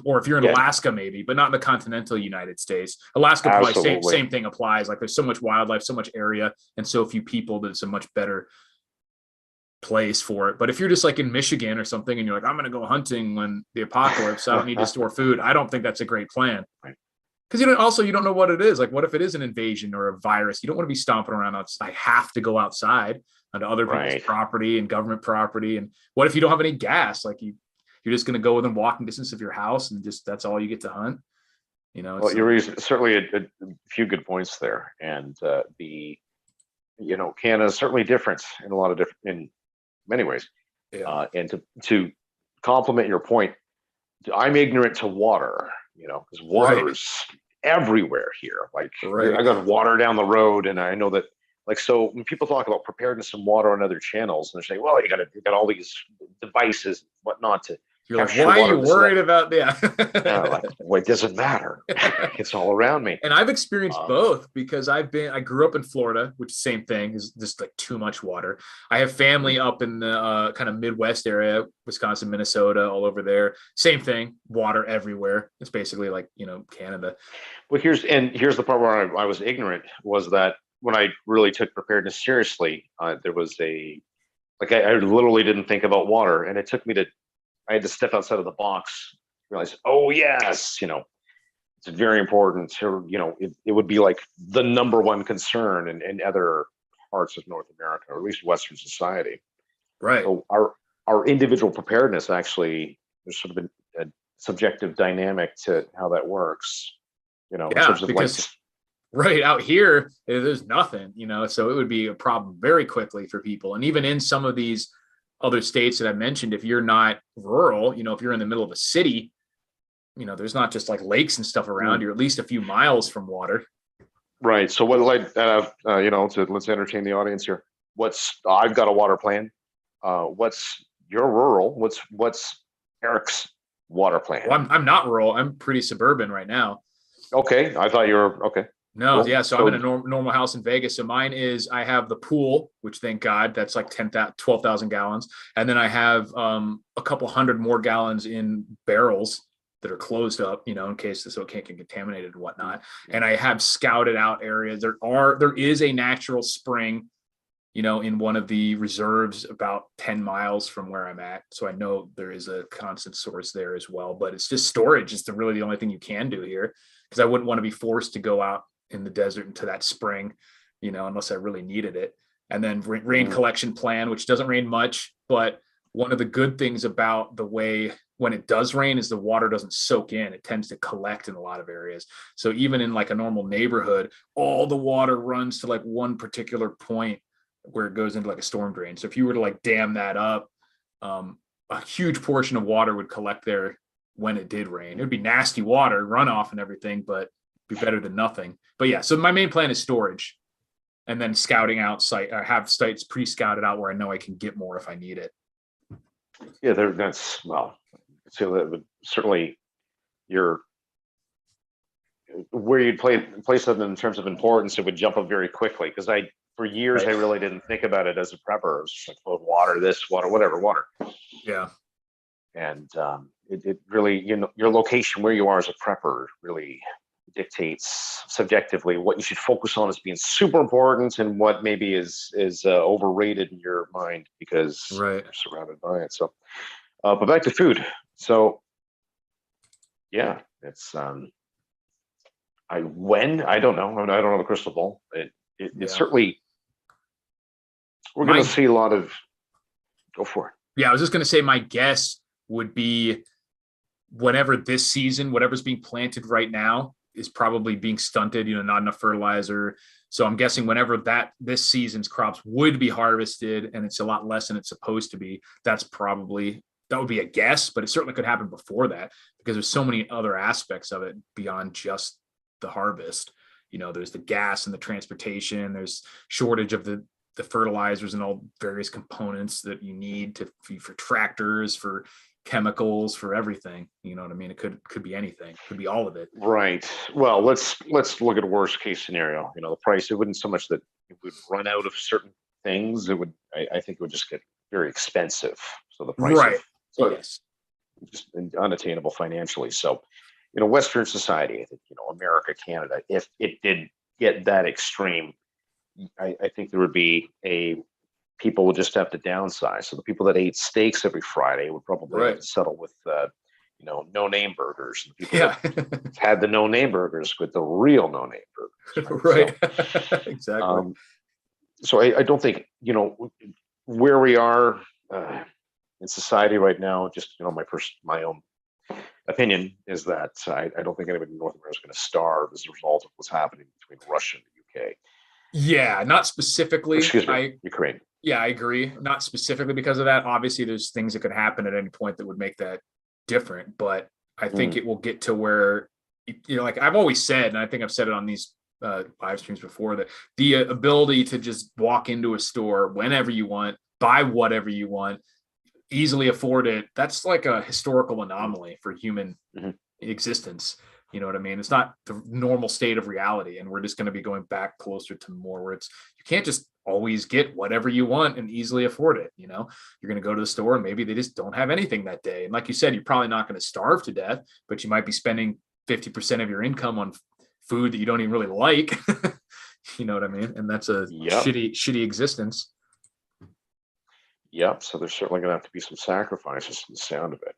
Speaker 1: or if you're in Alaska, maybe, but not in the continental United States. Alaska, probably same thing applies. Like there's so much wildlife, so much area, and so few people that it's a much better place for it. But if you're just like in Michigan or something and you're like, I'm going to go hunting when the apocalypse, I don't need to store food. I don't think that's a great plan. Because you don't know what it is. Like, what if it is an invasion or a virus? You don't want to be stomping around outside. I have to go outside onto other people's property and government property. And what if you don't have any gas? Like you're just going to go within walking distance of your house and just that's all you get to hunt.
Speaker 2: Well, you're certainly a few good points there, and Canada is certainly different in many ways. And to complement your point, I'm ignorant to water. Because water is everywhere here. Like
Speaker 1: Right.
Speaker 2: I got water down the road, and I know that. Like, so when people talk about preparedness and water on other channels, and they're saying, "Well, you got all these devices, and whatnot to
Speaker 1: You're like,
Speaker 2: capture
Speaker 1: why are
Speaker 2: water."
Speaker 1: you
Speaker 2: This and that.
Speaker 1: worried about
Speaker 2: Like, well, it doesn't matter. It's all around me.
Speaker 1: And I've experienced
Speaker 2: Um,
Speaker 1: both because I grew up in Florida, which is the same thing, is just like too much water. I have family up in the kind of Midwest area, Wisconsin, Minnesota, all over there. Same thing, water everywhere. It's basically like, Canada.
Speaker 2: well, here's the part where I was ignorant, was that when I really took preparedness seriously, there was I literally didn't think about water, and it took me to I had to step outside of the box, realize, oh yes, it's very important to, it would be like the number one concern in other parts of North America, or at least Western society.
Speaker 1: Right.
Speaker 2: So our individual preparedness, actually, there's sort of a subjective dynamic to how that works, in
Speaker 1: Yeah,
Speaker 2: terms of like
Speaker 1: because right out here, there's nothing, so it would be a problem very quickly for people. And even in some of these other states that I mentioned, if you're not rural, if you're in the middle of a city, there's not just like lakes and stuff around. You're at least a few miles from water.
Speaker 2: right. So what, like, let's entertain the audience here. I've got a water plan. What's your rural? What's Eric's water plan?
Speaker 1: Well, I'm not rural. I'm pretty suburban right now.
Speaker 2: Okay, I thought you were okay.
Speaker 1: No,
Speaker 2: Cool.
Speaker 1: yeah. So I'm in a normal house in Vegas. So mine is, I have the pool, which thank God, that's like 12,000 gallons. And then I have a couple hundred more gallons in barrels that are closed up, in case so it can't get contaminated and whatnot. And I have scouted out areas. There is a natural spring, in one of the reserves about 10 miles from where I'm at. So I know there is a constant source there as well, but it's just storage is really the only thing you can do here, because I wouldn't want to be forced to go out in the desert into that spring, unless I really needed it. And then rain collection plan, which doesn't rain much, but one of the good things about the way when it does rain is the water doesn't soak in. It tends to collect in a lot of areas. So even in like a normal neighborhood, all the water runs to like one particular point where it goes into like a storm drain. So if you were to like dam that up, a huge portion of water would collect there when it did rain. It would be nasty water, runoff and everything, but be better than nothing. But yeah, so my main plan is storage, and then scouting out site. I have sites pre-scouted out where I know I can get more if I need it.
Speaker 2: Yeah, that's well. So that would certainly where you'd place them in terms of importance, it would jump up very quickly, because for years I really didn't think about it as a prepper. It was just like, oh, water, this water, whatever, water.
Speaker 1: Yeah.
Speaker 2: And it really, your location where you are as a prepper really dictates subjectively what you should focus on as being super important, and what maybe is overrated in your mind because
Speaker 1: Right.
Speaker 2: you're surrounded by it. So, but back to food. So, yeah, it's I don't know. I don't have a crystal ball. It certainly, we're going to see a lot of. Go for it.
Speaker 1: Yeah, I was just going to say my guess would be whenever this season, whatever's being planted right now is probably being stunted, not enough fertilizer. So I'm guessing whenever this season's crops would be harvested and it's a lot less than it's supposed to be, that would be a guess, but it certainly could happen before that, because there's so many other aspects of it beyond just the harvest. There's the gas and the transportation, there's shortage of the fertilizers and all various components that you need for tractors, for chemicals, for everything. You know what I mean? It could be anything. It could be all of it.
Speaker 2: Right. Well, let's look at a worst case scenario. The price, it wouldn't so much that it would run out of certain things. It would, I think it would just get very expensive. So the price,
Speaker 1: right.
Speaker 2: Yes, just unattainable financially. So, Western society, I think, America, Canada, if it did get that extreme, I think there would be people would just have to downsize. So the people that ate steaks every Friday would probably have to settle with, no-name burgers. The people that had the no-name burgers with the real no-name burgers.
Speaker 1: Right. So, exactly.
Speaker 2: So I don't think, where we are in society right now, just, my own opinion is that I don't think anybody in North America is going to starve as a result of what's happening between Russia and the UK.
Speaker 1: Yeah, not specifically.
Speaker 2: Excuse me, Ukraine.
Speaker 1: Yeah, I agree. Not specifically because of that. Obviously, there's things that could happen at any point that would make that different. But I think it will get to where like I've always said, and I think I've said it on these live streams before, that the ability to just walk into a store whenever you want, buy whatever you want, easily afford it, that's like a historical anomaly for human existence. You know what I mean? It's not the normal state of reality, and we're just going to be going back closer to more where it's you can't just always get whatever you want and easily afford it. You know, you're going to go to the store and maybe they just don't have anything that day, and like you said, you're probably not going to starve to death, but you might be spending 50% of your income on food that you don't even really like. You know what I mean? And that's a shitty existence.
Speaker 2: Yep. So there's certainly going to have to be some sacrifices from the sound of it.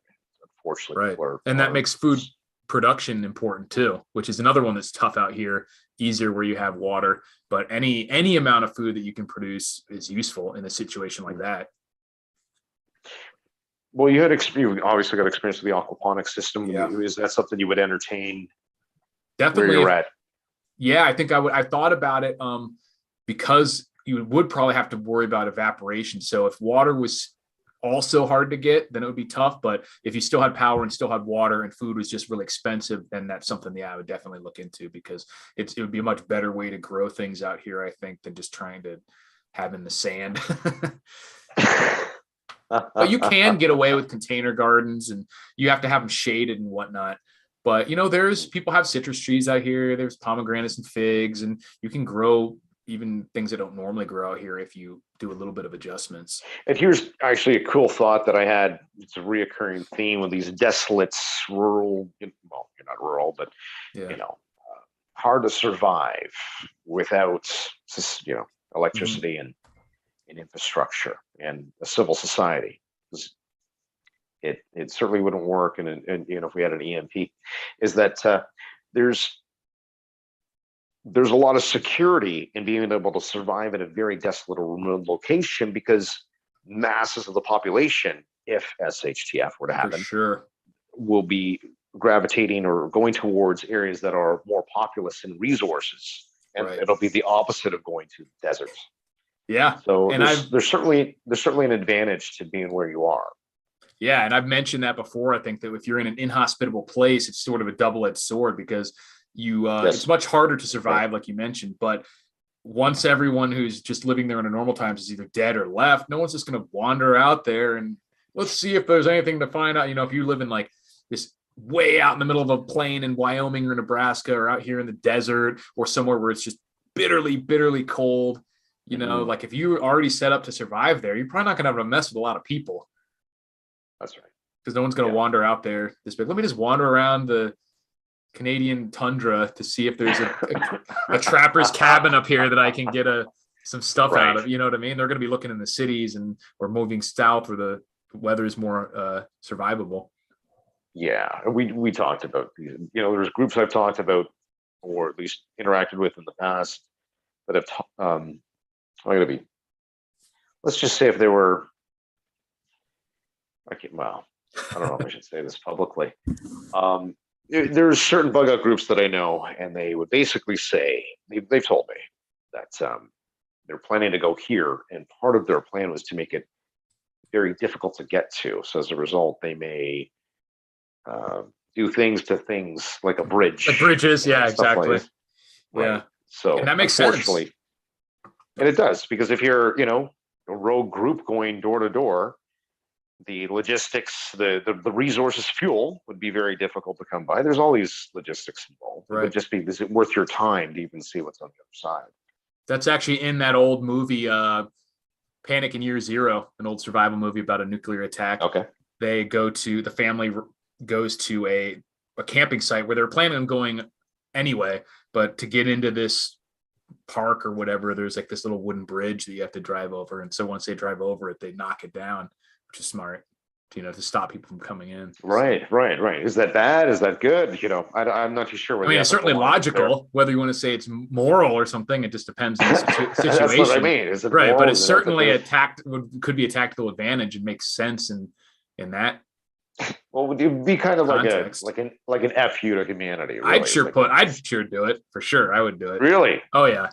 Speaker 2: Unfortunately,
Speaker 1: right. And that makes food production important too, which is another one that's tough out here. Easier where you have water, but any amount of food that you can produce is useful in a situation like that.
Speaker 2: Well, you obviously got experience with the aquaponics system.
Speaker 1: Yeah.
Speaker 2: Is that something you would entertain?
Speaker 1: Definitely.
Speaker 2: Where you're at?
Speaker 1: Yeah, I think I would. I thought about it because you would probably have to worry about evaporation. So if water was also hard to get, then it would be tough. But if you still had power and still had water and food was just really expensive, then that's something I would definitely look into, because it would be a much better way to grow things out here, I think, than just trying to have in the sand. But you can get away with container gardens, and you have to have them shaded and whatnot. But there's people have citrus trees out here. There's pomegranates and figs, and you can grow even things that don't normally grow out here if you do a little bit of adjustments.
Speaker 2: And here's actually a cool thought that I had. It's a reoccurring theme with these desolate rural, well, you're not rural, but hard to survive without, electricity and infrastructure and a civil society. It certainly wouldn't work. And if we had an EMP, is that there's a lot of security in being able to survive in a very desolate or remote location, because masses of the population, if SHTF were to happen, will be gravitating or going towards areas that are more populous in resources, and it'll be the opposite of going to deserts.
Speaker 1: Yeah.
Speaker 2: So there's certainly an advantage to being where you are.
Speaker 1: Yeah, and I've mentioned that before. I think that if you're in an inhospitable place, it's sort of a double-edged sword, because it's much harder to survive, like you mentioned. But once everyone who's just living there under normal times is either dead or left, no one's just going to wander out there and let's see if there's anything to find out. If you live in like this way out in the middle of a plain in Wyoming or Nebraska, or out here in the desert, or somewhere where it's just bitterly, bitterly cold, like if you're already set up to survive there, you're probably not going to have to mess with a lot of people.
Speaker 2: That's right.
Speaker 1: Because no one's going to wander out there this big. Let me just wander around the Canadian tundra to see if there's a trapper's cabin up here that I can get some stuff out of. You know what I mean? They're going to be looking in the cities or moving south where the weather is more survivable. Yeah,
Speaker 2: we talked about these. There's groups I've talked about, or at least interacted with in the past, that have. Let's just say if they were. I don't know if I should say this publicly. There's certain bug out groups that I know, and they would basically say, they've told me that they're planning to go here, and part of their plan was to make it very difficult to get to. So as a result, they may do things to things like a bridge.
Speaker 1: Like bridges, yeah, exactly.
Speaker 2: Right.
Speaker 1: Yeah.
Speaker 2: So
Speaker 1: and that makes sense.
Speaker 2: And it does, because if you're, a rogue group going door to door, the logistics, the resources, fuel would be very difficult to come by. There's all these logistics involved. It would just be, is it worth your time to even see what's on the other side?
Speaker 1: That's actually in that old movie, Panic in Year Zero, an old survival movie about a nuclear attack.
Speaker 2: Okay.
Speaker 1: The family goes to a camping site where they're planning on going anyway, but to get into this park or whatever, there's like this little wooden bridge that you have to drive over. And so once they drive over it, they knock it down, which is smart, to stop people from coming in.
Speaker 2: Right. Is that bad? Is that good? I'm not too sure.
Speaker 1: It's certainly logical. Whether you want to say it's moral or something, it just depends on the situation.
Speaker 2: That's what I mean. Is it
Speaker 1: right? But it's certainly could be a tactical advantage and makes sense in that.
Speaker 2: Well, would it be kind of
Speaker 1: context.
Speaker 2: like an FU to humanity? Really.
Speaker 1: I'd sure do it for sure. I would do it.
Speaker 2: Really?
Speaker 1: Oh yeah.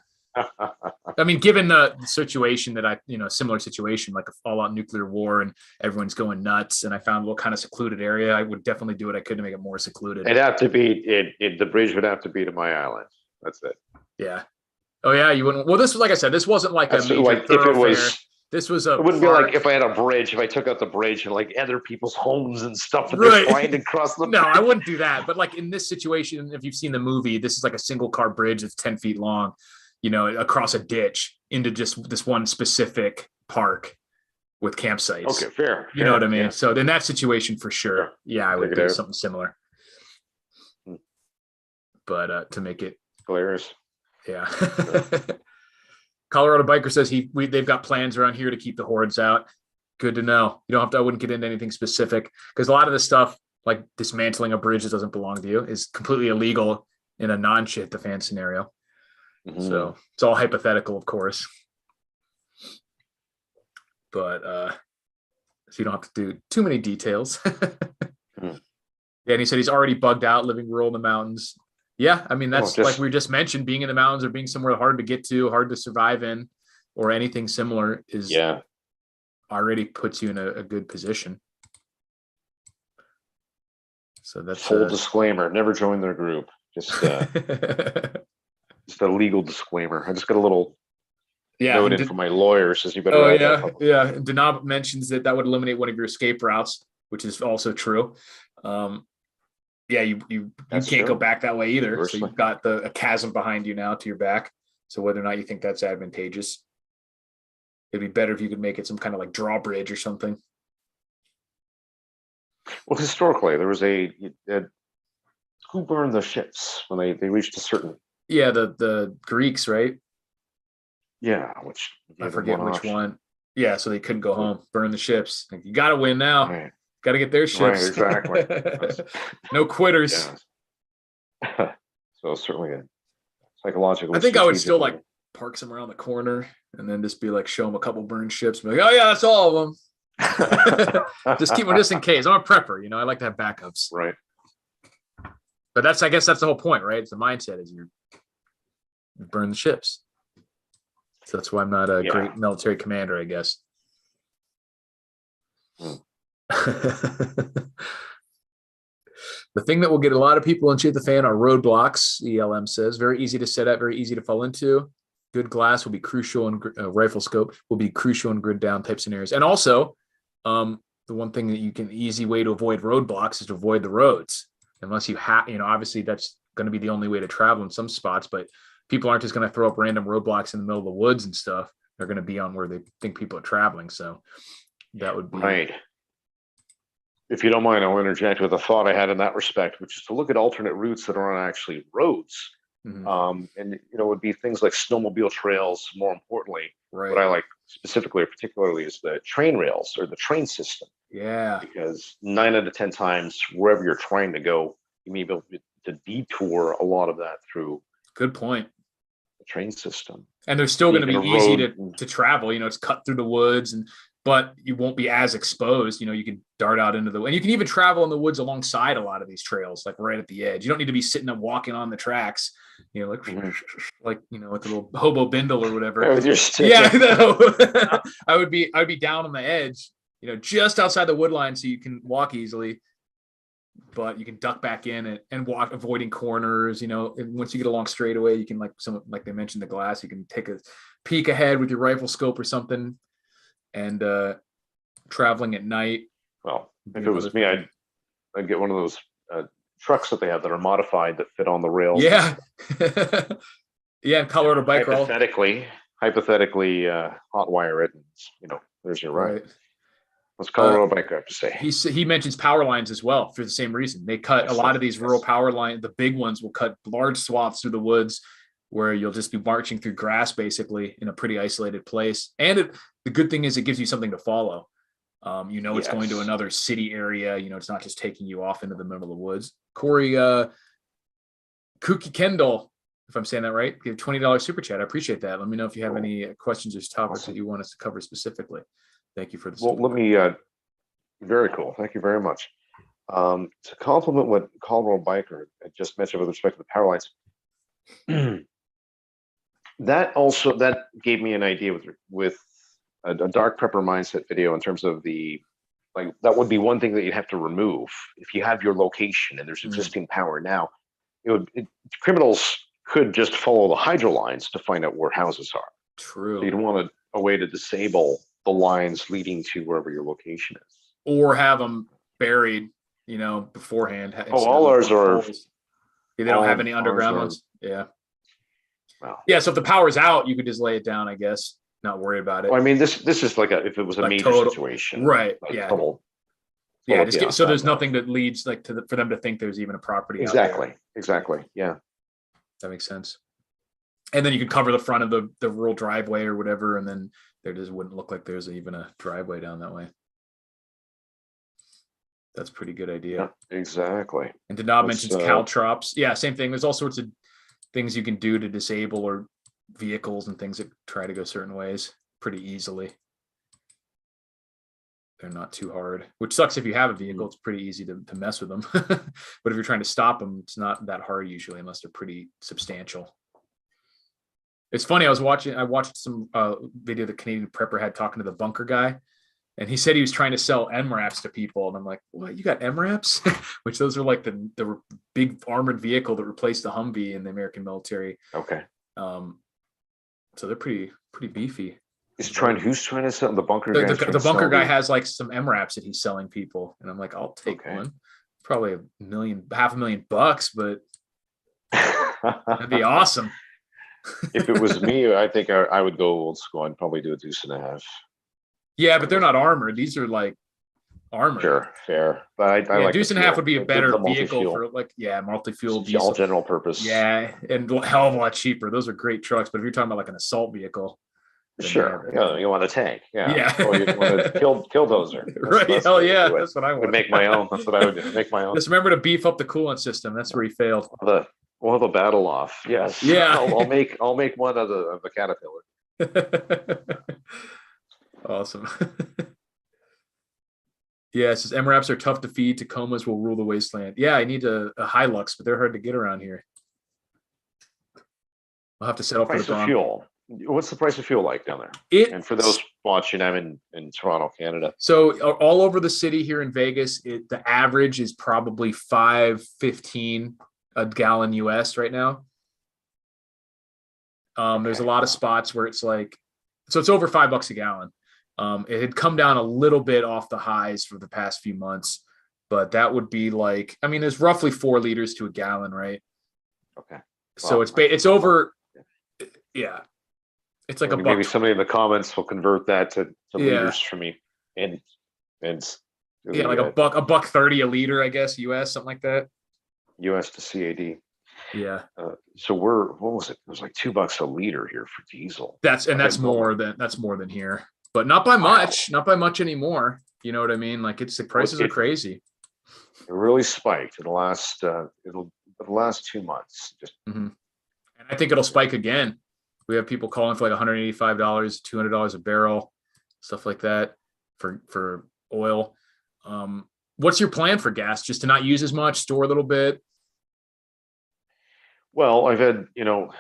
Speaker 1: I mean, given the situation that similar situation, like a all-out nuclear war and everyone's going nuts, and I found a little kind of secluded area, I would definitely do what I could to make it more secluded.
Speaker 2: It'd have to be, the bridge would have to be to my island. That's it.
Speaker 1: Yeah. Oh yeah, you wouldn't. Well, this was, like I said, this wasn't like a major
Speaker 2: Like if
Speaker 1: thoroughfare.
Speaker 2: it was,
Speaker 1: This was a
Speaker 2: it wouldn't
Speaker 1: park.
Speaker 2: be like if I had a bridge, if I took out the bridge and like other people's homes and stuff and
Speaker 1: Right.
Speaker 2: they're flying across the
Speaker 1: No, I wouldn't do that. But like in this situation, if you've seen the movie, this is like a single car bridge that's 10 feet long, across a ditch into just this one specific park with campsites.
Speaker 2: Okay, fair.
Speaker 1: You know what I mean?
Speaker 2: Yeah.
Speaker 1: So in that situation, for sure, yeah, I would do something similar. But to make it
Speaker 2: hilarious.
Speaker 1: Yeah. Colorado Biker says they've got plans around here to keep the hordes out. Good to know. You don't have to. I wouldn't get into anything specific because a lot of the stuff, like dismantling a bridge that doesn't belong to you, is completely illegal in a non-shit the fan scenario. Mm-hmm. So it's all hypothetical, of course. But so you don't have to do too many details. Yeah, and he said he's already bugged out living rural in the mountains. Yeah, I mean, that's like we just mentioned, being in the mountains or being somewhere hard to get to, hard to survive in, or anything similar is already puts you in a good position. So that's
Speaker 2: full disclaimer, never join their group. Just a legal disclaimer. I just got a little note in from my lawyer, says you better.
Speaker 1: Oh yeah. Denab mentions that would eliminate one of your escape routes, which is also true. Yeah, you can't go back that way either. So you've got a chasm behind you now to your back. So whether or not you think that's advantageous, it'd be better if you could make it some kind of like drawbridge or something.
Speaker 2: Well, historically, there was who burned the ships when they reached a certain.
Speaker 1: Yeah, the Greeks, right?
Speaker 2: Yeah, which
Speaker 1: I forget which one. Yeah, so they couldn't go home, burn the ships. Like, you got to win now.
Speaker 2: Right.
Speaker 1: Got to get their ships.
Speaker 2: Right, exactly.
Speaker 1: No quitters.
Speaker 2: Yeah. So certainly a psychological.
Speaker 1: I think I would still like park somewhere on the corner and then just be like, show them a couple burned ships. Be like, oh yeah, that's all of them. Just keep them just in case. I'm a prepper, I like to have backups.
Speaker 2: Right.
Speaker 1: But I guess that's the whole point, right? It's the mindset is you burn the ships. So that's why I'm not a great military commander, I guess. The thing that will get a lot of people in Shoot the Fan are roadblocks, ELM says. Very easy to set up, very easy to fall into. Good glass will be crucial, and rifle scope will be crucial in grid down type scenarios. And also, the one thing that easy way to avoid roadblocks is to avoid the roads. Unless you have, obviously that's going to be the only way to travel in some spots, but people aren't just going to throw up random roadblocks in the middle of the woods and stuff. They're going to be on where they think people are traveling. So that would be
Speaker 2: right. If you don't mind, I'll interject with a thought I had in that respect, which is to look at alternate routes that aren't actually roads. Mm-hmm. And it would be things like snowmobile trails. More importantly, what I like specifically or particularly is the train rails or the train system.
Speaker 1: Yeah.
Speaker 2: Because 9 out of 10 times, wherever you're trying to go, you may be able to detour a lot of that through.
Speaker 1: Good point.
Speaker 2: The train system.
Speaker 1: And they're still going to be easy to travel. It's cut through the woods, but you won't be as exposed. You can dart out into and you can even travel in the woods alongside a lot of these trails, like right at the edge. You don't need to be sitting and walking on the tracks, like with the little hobo bindle or whatever. Yeah, I would be down on the edge, just outside the wood line, so you can walk easily. But you can duck back in and walk, avoiding corners. And once you get along straightaway, you can like they mentioned the glass. You can take a peek ahead with your rifle scope or something. And traveling at night.
Speaker 2: Well, if it was me, I'd get one of those trucks that they have that are modified that fit on the rails.
Speaker 1: Yeah, yeah. Colorado Biker.
Speaker 2: Hypothetically, hot wire it. And, there's your right. What's Colorado Biker have to say?
Speaker 1: He mentions power lines as well for the same reason. They cut a lot of these rural power lines. The big ones will cut large swaths through the woods, where you'll just be marching through grass basically in a pretty isolated place. And the good thing is it gives you something to follow. It's going to another city area. It's not just taking you off into the middle of the woods. Corey Kooky Kendall, if I'm saying that right, give $20 super chat. I appreciate that. Let me know if you have any questions or topics that you want us to cover specifically. Thank you for this.
Speaker 2: Well, let me, very cool. Thank you very much. To compliment what Colorado Biker had just mentioned with respect to the power lines, that gave me an idea with a dark prepper mindset video in terms of like that would be one thing that you'd have to remove if you have your location and there's existing power now. Criminals could just follow the hydro lines to find out where houses are.
Speaker 1: True.
Speaker 2: So you'd want a way to disable the lines leading to wherever your location is,
Speaker 1: or have them buried, beforehand.
Speaker 2: Oh, all ours are.
Speaker 1: They don't have any underground ones. Yeah.
Speaker 2: Wow.
Speaker 1: Yeah. So if the power's out, you could just lay it down, I guess. Not worry about it.
Speaker 2: Well, I mean, this is like if it was a major situation,
Speaker 1: right?
Speaker 2: Like
Speaker 1: yeah.
Speaker 2: Total,
Speaker 1: So there's nothing that leads for them to think there's even a property.
Speaker 2: Exactly. Exactly. Yeah.
Speaker 1: That makes sense. And then you could cover the front of the rural driveway or whatever, and then there just wouldn't look like there's even a driveway down that way. That's a pretty good idea.
Speaker 2: Yeah, exactly.
Speaker 1: And Denab mentions caltrops. Yeah, same thing. There's all sorts of things you can do to disable or vehicles and things that try to go certain ways pretty easily. They're not too hard, which sucks if you have a vehicle. It's pretty easy to mess with them. But if you're trying to stop them, it's not that hard usually, unless they're pretty substantial. It's funny. I watched some video that Canadian Prepper had talking to the bunker guy, and he said he was trying to sell MRAPs to people. And I'm like, what? You got MRAPs? Which those are like the big armored vehicle that replaced the Humvee in the American military.
Speaker 2: Okay.
Speaker 1: So they're pretty beefy.
Speaker 2: Who's trying to sell the bunker guy?
Speaker 1: The bunker guy has like some MRAPs that he's selling people, and I'm like, I'll take one. Probably $500,000, but that'd be awesome.
Speaker 2: If it was me, I think I would go old school and probably do a deuce and a half.
Speaker 1: Yeah, but they're not armored. These are like armored.
Speaker 2: Sure, fair. But I like
Speaker 1: deuce and a half would be a better vehicle for multi-fuel.
Speaker 2: It's all general purpose.
Speaker 1: Yeah, and a hell of a lot cheaper. Those are great trucks. But if you're talking about like an assault vehicle,
Speaker 2: sure, you want a tank. Yeah.
Speaker 1: Or
Speaker 2: you want a killdozer.
Speaker 1: Right. Hell yeah, that's what I want.
Speaker 2: Make my own. That's what I would do. Make my own.
Speaker 1: Just remember to beef up the coolant system. That's where he failed.
Speaker 2: We'll have a battle off. Yes.
Speaker 1: Yeah.
Speaker 2: I'll make one of the Caterpillar.
Speaker 1: Awesome. Yeah, it says MRAPs are tough to feed. Tacomas will rule the wasteland. Yeah, I need a Hilux, but they're hard to get around here. I'll have to settle for the
Speaker 2: price of fuel. What's the price of fuel like down there? And for those watching, I'm in Toronto, Canada.
Speaker 1: So all over the city here in Vegas, the average is probably $5.15 a gallon US right now. There's a lot of spots where it's like, so it's over $5 a gallon. It had come down a little bit off the highs for the past few months, but that would be like, I mean, there's roughly 4 liters to a gallon, right?
Speaker 2: Okay.
Speaker 1: So it's over. Yeah. It's like
Speaker 2: maybe somebody in the comments will convert that to liters for me. And
Speaker 1: yeah, like a $1.30 a liter, I guess, US, something like that.
Speaker 2: US to CAD.
Speaker 1: Yeah.
Speaker 2: So what was it? It was like $2 a liter here for diesel.
Speaker 1: That's more than here, but not by much, not by much anymore. You know what I mean? Like the prices are crazy.
Speaker 2: It really spiked in the last 2 months.
Speaker 1: And I think it'll spike again. We have people calling for like $185, $200 a barrel, stuff like that for oil. What's your plan for gas? Just to not use as much, store a little bit?
Speaker 2: Well, I've had,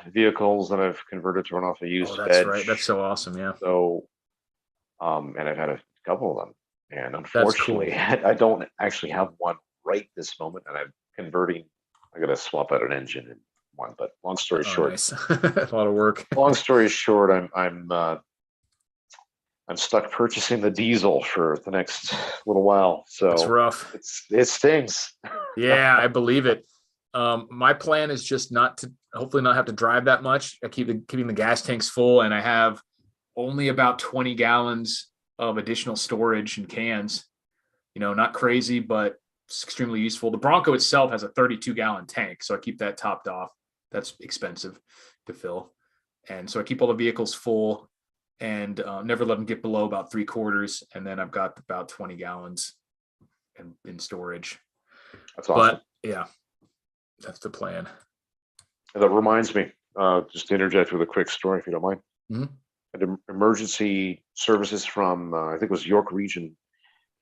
Speaker 2: vehicles that I've converted to run off a used
Speaker 1: that's
Speaker 2: veg.
Speaker 1: Right. That's so awesome. Yeah.
Speaker 2: So, and I've had a couple of them, and unfortunately, cool. I don't actually have one right this moment, and I'm converting. I got to swap out an engine in one, but long story short,
Speaker 1: nice. A lot of work.
Speaker 2: Long story short, I'm stuck purchasing the diesel for the next little while. So
Speaker 1: it's rough.
Speaker 2: It stings.
Speaker 1: Yeah, I believe it. My plan is just hopefully not have to drive that much. I keeping the gas tanks full, and I have only about 20 gallons of additional storage in cans. Not crazy, but it's extremely useful. The Bronco itself has a 32-gallon tank, so I keep that topped off. That's expensive to fill. And so I keep all the vehicles full and never let them get below about 3/4. And then I've got about 20 gallons in storage.
Speaker 2: That's awesome.
Speaker 1: But yeah, that's the plan.
Speaker 2: That reminds me, just to interject with a quick story, if you don't mind.
Speaker 1: Mm-hmm.
Speaker 2: Emergency services from, I think it was York Region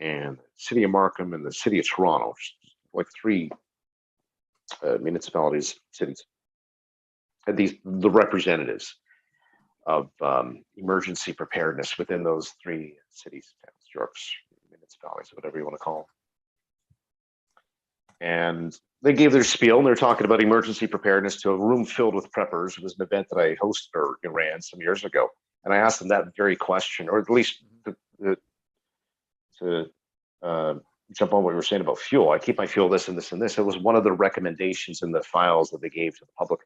Speaker 2: and City of Markham and the City of Toronto, like 3 municipalities, cities, had the representatives. of emergency preparedness within those three cities, towns, Yorks, municipalities, whatever you want to call them. And they gave their spiel, and they're talking about emergency preparedness to a room filled with preppers. It was an event that I hosted or ran some years ago, and I asked them that very question, or at least to jump on what you were saying about fuel. I keep my fuel this and this and this. It was one of the recommendations in the files that they gave to the public.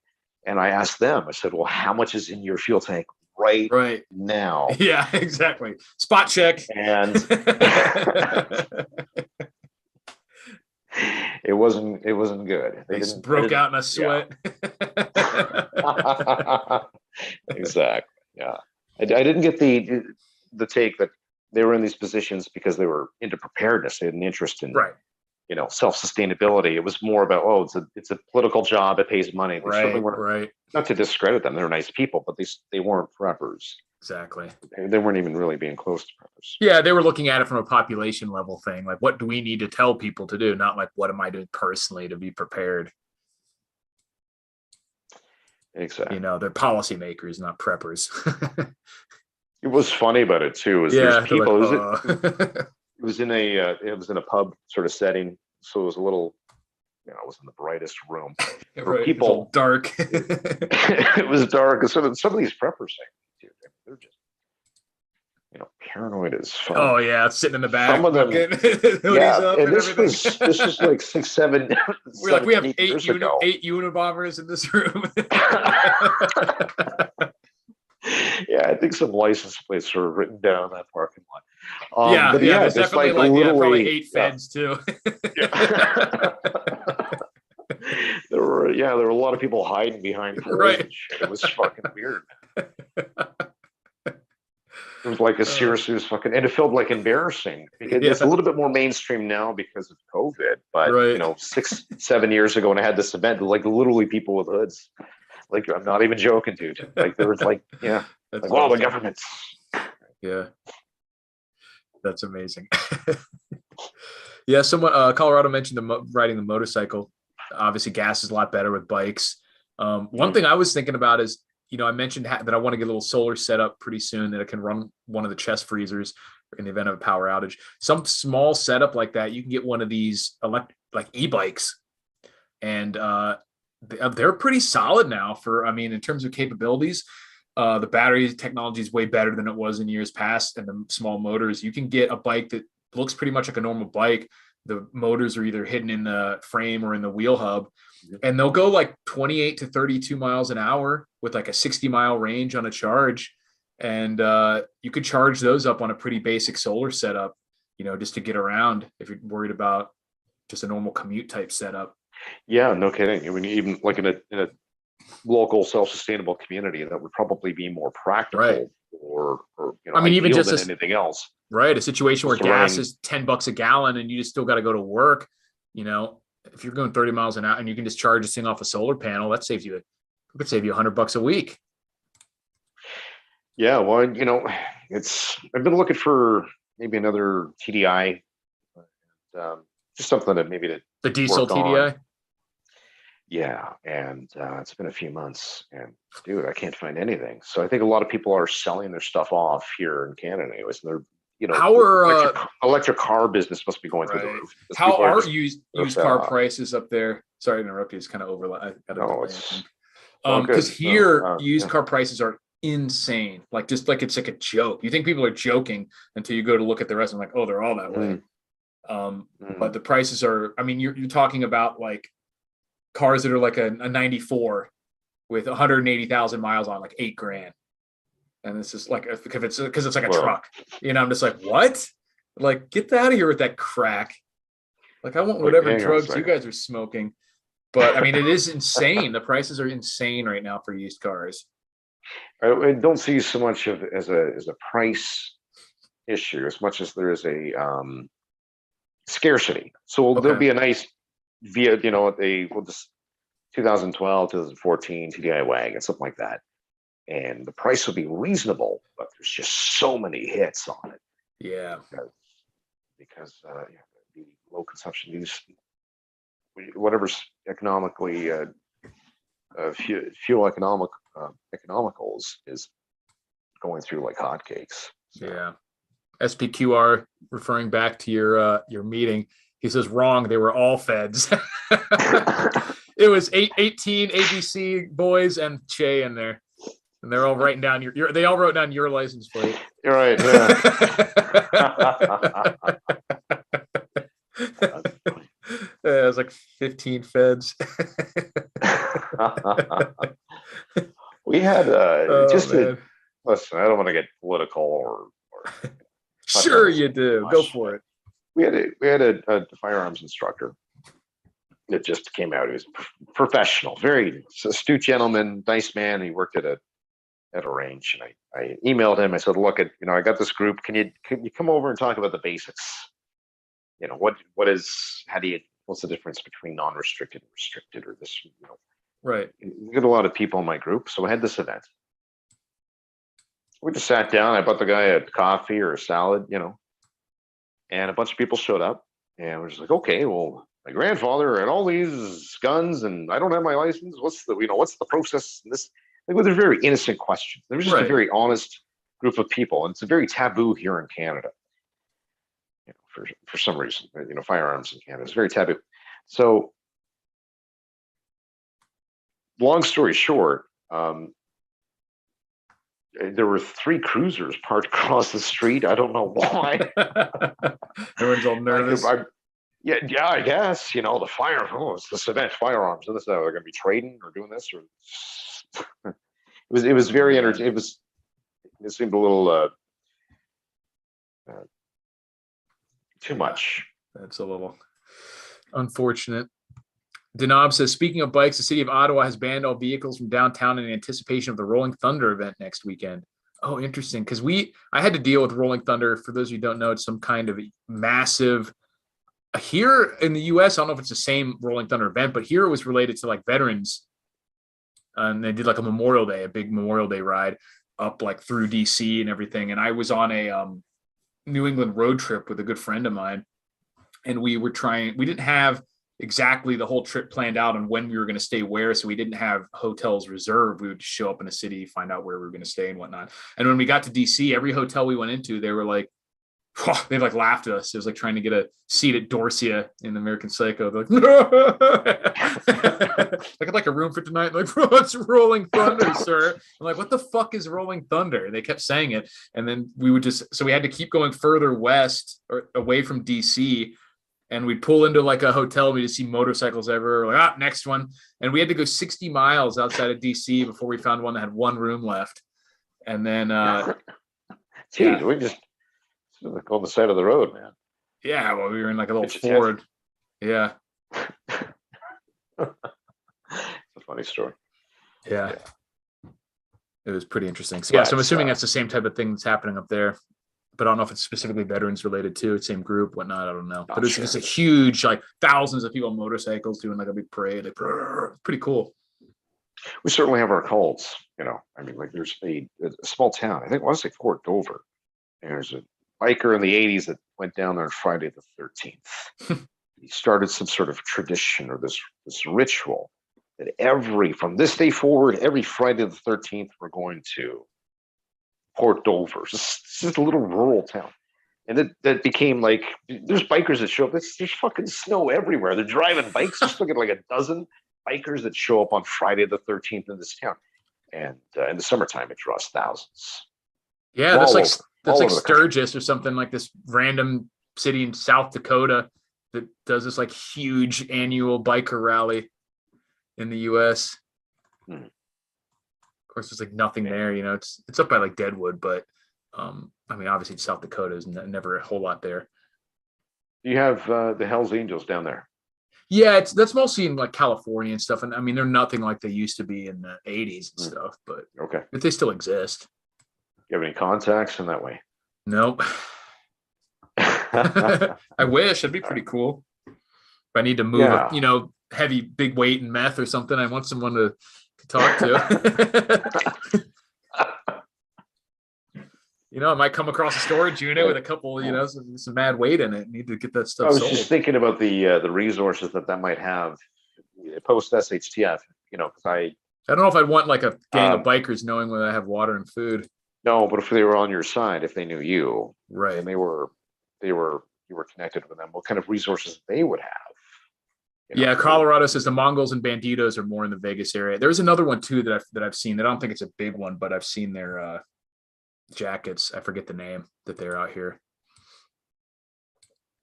Speaker 2: And I asked them, I said, well, how much is in your fuel tank right now?
Speaker 1: Yeah, exactly. Spot check.
Speaker 2: And it wasn't good.
Speaker 1: They broke out in a sweat.
Speaker 2: Yeah. Exactly. Yeah. I didn't get the take that they were in these positions because they were into preparedness. They had an interest in self-sustainability. It was more about, it's a political job, it pays money. They certainly weren't, not to discredit them, they're nice people, but they weren't preppers.
Speaker 1: Exactly.
Speaker 2: They weren't even really being close to preppers.
Speaker 1: Yeah, they were looking at it from a population level thing. Like, what do we need to tell people to do? Not like, what am I doing personally to be prepared?
Speaker 2: Exactly.
Speaker 1: They're policymakers, not preppers.
Speaker 2: It was funny about it too. There's people.
Speaker 1: Like,
Speaker 2: it was in a pub sort of setting, so it was a little, it wasn't the brightest room.
Speaker 1: Right,
Speaker 2: people
Speaker 1: dark.
Speaker 2: It was dark. Some of these preppers, they're just paranoid as fuck.
Speaker 1: Oh yeah, sitting in the back.
Speaker 2: Some of them, and this was like 6, 7.
Speaker 1: We're like, we have 8 Unibombers in this room.
Speaker 2: Yeah, I think some license plates were written down in that parking lot.
Speaker 1: There's definitely probably 8 feds too.
Speaker 2: There were a lot of people hiding behind poles and shit. It was fucking weird. It was like seriously was fucking, and it felt like embarrassing. It's a little bit more mainstream now because of COVID, but 6, 7 years ago when I had this event, like literally people with hoods. Like, I'm not even joking, dude. Like, there was like, the government's.
Speaker 1: Yeah. That's amazing. Someone, Colorado mentioned riding the motorcycle. Obviously, gas is a lot better with bikes. One thing I was thinking about is, I mentioned that I want to get a little solar setup pretty soon that I can run one of the chest freezers in the event of a power outage. Some small setup like that, you can get one of these like e-bikes, and they're pretty solid now in terms of capabilities. The battery technology is way better than it was in years past, and the small motors. You can get a bike that looks pretty much like a normal bike. The motors are either hidden in the frame or in the wheel hub, and they'll go like 28 to 32 miles an hour with like a 60-mile range on a charge. And you could charge those up on a pretty basic solar setup, just to get around if you're worried about just a normal commute type setup.
Speaker 2: Yeah, no kidding. I mean, even like in a local self-sustainable community, that would probably be more practical or
Speaker 1: even just
Speaker 2: than anything else.
Speaker 1: Right. A situation where gas is $10 a gallon and you just still got to go to work. If you're going 30 miles an hour and you can just charge this thing off a solar panel, that could save you $100 a week.
Speaker 2: Yeah. Well, I've been looking for maybe another TDI, just something that maybe
Speaker 1: the diesel TDI.
Speaker 2: Yeah, and it's been a few months, and dude, I can't find anything. So I think a lot of people are selling their stuff off here in Canada, anyways. And they're,
Speaker 1: how are
Speaker 2: electric car business must be going through the roof.
Speaker 1: How are used car prices up there? Sorry to interrupt you. It's kind of overlap. Because here used car prices are insane. Like it's like a joke. You think people are joking until you go to look at the rest and like, oh, they're all that way. But the prices are. I mean, you're talking about like cars that are like a 94 with 180,000 miles on, like $8,000. And this is like, because it's like a truck, I'm just like, what? Like, get out of here with that crack. Like, I want whatever drugs you guys are smoking. But I mean, it is insane. The prices are insane right now for used cars.
Speaker 2: I don't see so much of as a price issue as much as there is a scarcity. So there'll be a nice this 2012, 2014 TDI wagon, something like that, and the price will be reasonable, but there's just so many hits on it.
Speaker 1: Yeah,
Speaker 2: because the low consumption use, whatever's economically fuel economical is going through like hotcakes. So.
Speaker 1: Yeah. SPQR referring back to your meeting. He says wrong. They were all feds. It was 18 ABC boys and Che in there, and they're all writing down they all wrote down your license plate.
Speaker 2: You're right. Yeah.
Speaker 1: It was like 15 feds.
Speaker 2: We had
Speaker 1: Man.
Speaker 2: listen. I don't want to get political or
Speaker 1: Sure you do. Go for it.
Speaker 2: We had a firearms instructor that just came out. He was professional, very astute gentleman, nice man. He worked at a range, and I emailed him. I said, "Look, I got this group. Can you come over and talk about the basics? What's the difference between non-restricted and restricted, or this,
Speaker 1: Right.
Speaker 2: We got a lot of people in my group, so I had this event. We just sat down. I bought the guy a coffee or a salad, and a bunch of people showed up, and we're just like, okay, well, my grandfather had all these guns, and I don't have my license. What's the process? And this, it was a very innocent question. There was just a very honest group of people, and it's a very taboo here in Canada. For some reason, firearms in Canada is very taboo. So, long story short, there were 3 cruisers parked across the street. I don't know why.
Speaker 1: Everyone's all nervous.
Speaker 2: Yeah, I guess it's this event, firearms, and this they're going to be trading or doing this, or it was very entertaining. It seemed a little too much.
Speaker 1: That's a little unfortunate. Denob says, speaking of bikes, the city of Ottawa has banned all vehicles from downtown in anticipation of the Rolling Thunder event next weekend. Oh, interesting. Because I had to deal with Rolling Thunder. For those of you who don't know, it's some kind of massive, here in the US, I don't know if it's the same Rolling Thunder event, but here it was related to like veterans. And they did like a big Memorial Day ride up like through DC and everything. And I was on a New England road trip with a good friend of mine. And we didn't have exactly the whole trip planned out and when we were going to stay where. So we didn't have hotels reserved. We would just show up in a city, find out where we were going to stay and whatnot. And when we got to DC, every hotel we went into, they were like, they like laughed at us. It was like trying to get a seat at Dorsia in American Psycho. They're like, no! I'd like a room for tonight. Like, it's Rolling Thunder, sir. I'm like, what the fuck is Rolling Thunder? And they kept saying it. And then we had to keep going further west or away from DC. And we'd pull into like a hotel. We just see motorcycles everywhere. Like, next one. And we had to go 60 miles outside of DC before we found one that had one room left. And then,
Speaker 2: we just go on the side of the road, man.
Speaker 1: Yeah, well, we were in like a little Ford. Yeah.
Speaker 2: It's a funny story.
Speaker 1: Yeah. It was pretty interesting. So, so I'm assuming that's the same type of thing that's happening up there. But I don't know if it's specifically veterans related to it, same group, whatnot. I don't know. But it's just a huge, like thousands of people on motorcycles doing like a big parade. Like, pretty cool.
Speaker 2: We certainly have our cults, I mean, like there's a small town, I want to say Fort Dover. And there's a biker in the 80s that went down there on Friday the 13th. He started some sort of tradition or this ritual that from this day forward, every Friday the 13th, we're going to Port Dover. It's just a little rural town. And that became like, there's bikers that show up. There's fucking snow everywhere. They're driving bikes. Just look at like a dozen bikers that show up on Friday the 13th in this town. And in the summertime, it draws thousands.
Speaker 1: Yeah, that's like Sturgis or something, like this random city in South Dakota that does this like huge annual biker rally in the US. Of course, there's like nothing there, it's up by like Deadwood, but I mean, obviously South Dakota is never a whole lot there.
Speaker 2: You have the Hells Angels down there.
Speaker 1: Yeah, that's mostly in like California and stuff. And I mean, they're nothing like they used to be in the 80s and stuff, but they still exist.
Speaker 2: You have any contacts in that way?
Speaker 1: Nope. I wish. That'd be pretty cool. If I need to move, heavy, big weight and meth or something, I want someone to talk to. I might come across a storage unit with a couple, some mad weight in it. Need to get that stuff.
Speaker 2: I was
Speaker 1: sold.
Speaker 2: just thinking about the resources that might have post SHTF. Because I
Speaker 1: don't know if I'd want like a gang of bikers knowing when I have water and food.
Speaker 2: No, but if they were on your side, if they knew you
Speaker 1: Right.
Speaker 2: and you were connected with them, what kind of resources they would have,
Speaker 1: Yeah,
Speaker 2: to,
Speaker 1: Colorado says the Mongols and Banditos are more in the Vegas area. There's another one too that I've seen. That I don't think it's a big one, but I've seen their jackets. I forget the name that they're out here.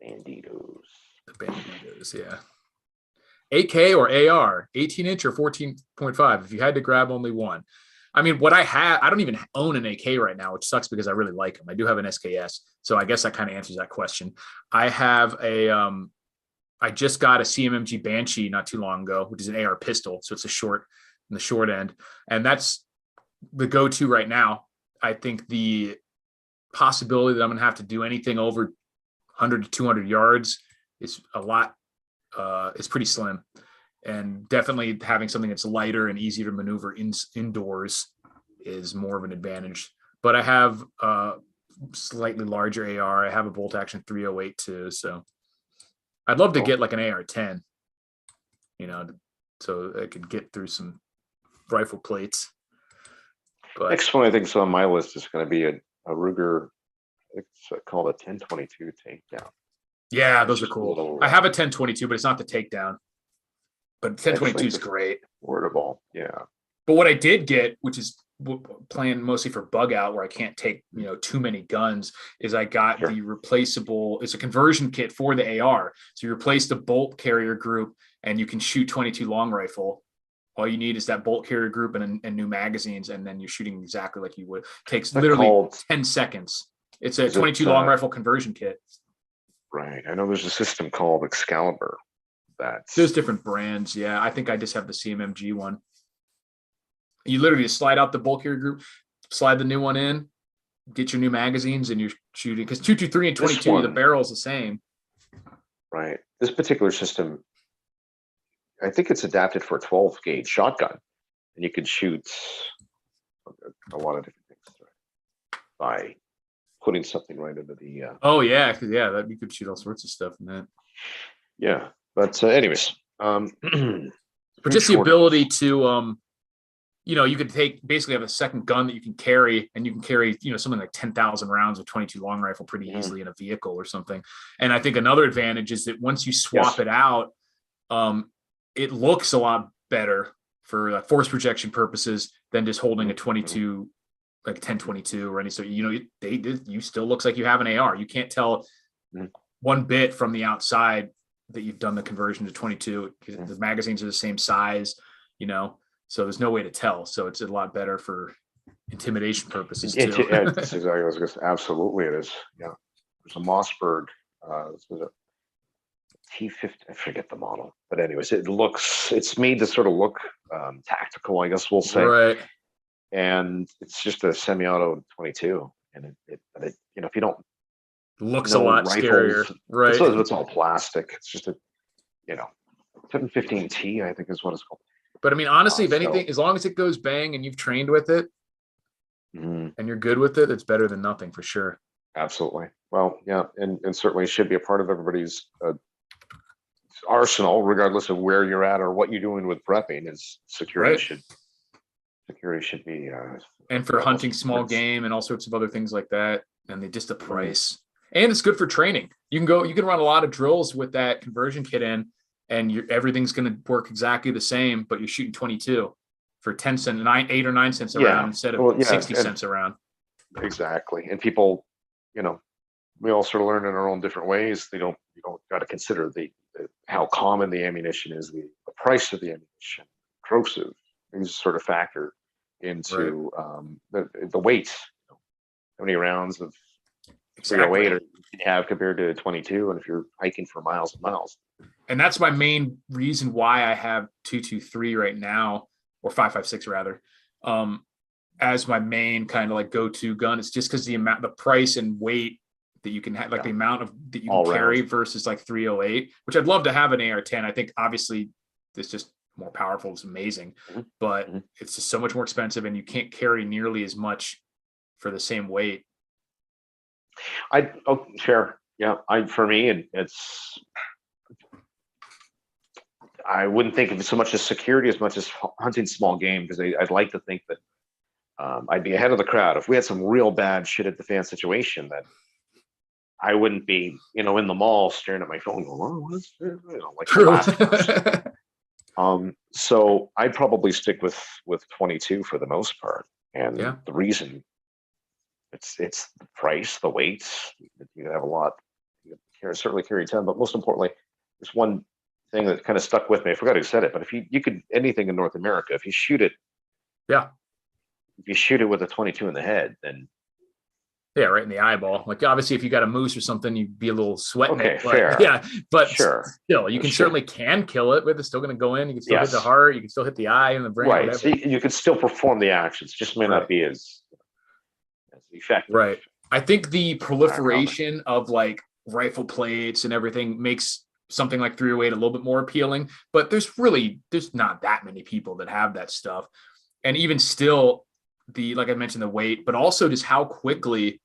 Speaker 2: banditos.
Speaker 1: The Banditos, yeah. 8K or AR, 18-inch or 14.5. If you had to grab only one. I mean, what I have, I don't even own an AK right now, which sucks because I really like them. I do have an SKS, so I guess that kind of answers that question. I have I just got a CMMG Banshee not too long ago, which is an AR pistol, so it's a short in the short end, and that's the go-to right now. I think the possibility that I'm going to have to do anything over 100 to 200 yards is a lot. It's pretty slim, and definitely having something that's lighter and easier to maneuver indoors is more of an advantage. But I have slightly larger AR. I have a bolt action 308 too, so I'd love to get like an AR-10, so I could get through some rifle plates. But
Speaker 2: Next one I think is on my list is going to be a Ruger. It's called a 1022 takedown.
Speaker 1: yeah,
Speaker 2: It's
Speaker 1: those are
Speaker 2: just a
Speaker 1: cool.
Speaker 2: little,
Speaker 1: I have a 1022, but it's not the takedown. But 1022 is great.
Speaker 2: Wordable, yeah.
Speaker 1: But what I did get, which is playing mostly for bug out where I can't take, too many guns, is I got
Speaker 2: Sure.
Speaker 1: the replaceable, it's a conversion kit for the AR. So you replace the bolt carrier group and you can shoot 22 long rifle. All you need is that bolt carrier group and new magazines, and then you're shooting exactly like you would. Takes literally 10 seconds. It's a 22 long rifle conversion kit.
Speaker 2: Right. I know there's a system called Excalibur.
Speaker 1: There's different brands. Yeah. I think I just have the CMMG one. You literally just slide out the bolt carrier group, slide the new one in, get your new magazines, and you're shooting. Because 223 and 22, the barrel is the same.
Speaker 2: Right. This particular system, I think it's adapted for a 12 gauge shotgun, and you can shoot a lot of different things by putting something right into the.
Speaker 1: Oh yeah, that you could shoot all sorts of stuff in that.
Speaker 2: Yeah, but anyways,
Speaker 1: but just the ability to you could basically have a second gun that you can carry, and you can carry, something like 10,000 rounds of 22 long rifle pretty easily in a vehicle or something. And I think another advantage is that once you swap it out, it looks a lot better for like force projection purposes than just holding a 22, like 1022 or any. So, you still looks like you have an AR. You can't tell one bit from the outside that you've done the conversion to 22 because the magazines are the same size, so there's no way to tell. So it's a lot better for intimidation purposes too.
Speaker 2: That's exactly what I was going to say. Absolutely, it is. Yeah, there's a Mossberg. This was a T50. I forget the model, but anyways, it's made to sort of look tactical, I guess we'll say.
Speaker 1: Right.
Speaker 2: And it's just a semi-auto 22, and it if you don't
Speaker 1: looks a lot scarier, right?
Speaker 2: It's all plastic. It's just a 715T, I think is what it's called.
Speaker 1: But I mean, honestly, if anything, as long as it goes bang and you've trained with it and you're good with it, it's better than nothing for sure.
Speaker 2: Absolutely. Well, yeah, and certainly should be a part of everybody's arsenal, regardless of where you're at or what you're doing with prepping. Is security should be.
Speaker 1: And for hunting small game and all sorts of other things like that, and just the price, and it's good for training. You can run a lot of drills with that conversion kit in. And everything's going to work exactly the same, but you're shooting 22 for 10 cents, 8 or 9 cents a round instead of 60 cents a round.
Speaker 2: Exactly. And people, we all sort of learn in our own different ways. You don't got to consider how common the ammunition is, the price of the ammunition, corrosive, things sort of factor into the weight. How many rounds of 308 you have compared to 22, and if you're hiking for miles and miles.
Speaker 1: And that's my main reason why I have 223 right now, or 556 rather, as my main kind of like go-to gun. It's just because the price and weight that you can have, like the amount of that you can carry versus like 308, which I'd love to have an AR-10. I think obviously it's just more powerful. It's amazing, but it's just so much more expensive, and you can't carry nearly as much for the same weight.
Speaker 2: Sure. Yeah. For me, it's. I wouldn't think of it so much as security as much as hunting small game, because I'd like to think that I'd be ahead of the crowd. If we had some real bad shit at the fan situation, then I wouldn't be, in the mall staring at my phone going, oh, what is this? Like the
Speaker 1: True.
Speaker 2: last person. So I'd probably stick with 22 for the most part. And
Speaker 1: Yeah.
Speaker 2: the reason it's the price, the weights. You have a lot. You can certainly carry 10, but most importantly, there's one thing that kind of stuck with me. I forgot who said it, but if you could anything in North America, if you shoot it with a 22 in the head, then
Speaker 1: Yeah, right in the eyeball. Like obviously, if you got a moose or something, you'd be a little sweating
Speaker 2: okay,
Speaker 1: it. But,
Speaker 2: fair.
Speaker 1: yeah, but
Speaker 2: Sure.
Speaker 1: still, you can
Speaker 2: Sure.
Speaker 1: certainly kill it with. It's still going to go in. You can still hit the
Speaker 2: Yes.
Speaker 1: heart. You can still hit the eye and the brain.
Speaker 2: Right.
Speaker 1: Whatever.
Speaker 2: So you could still perform the actions, just may
Speaker 1: Right.
Speaker 2: not be as effective.
Speaker 1: Right. I think the proliferation of like rifle plates and everything makes something like 308 a little bit more appealing. But there's not that many people that have that stuff. And even still, like I mentioned, the weight, but also just how quickly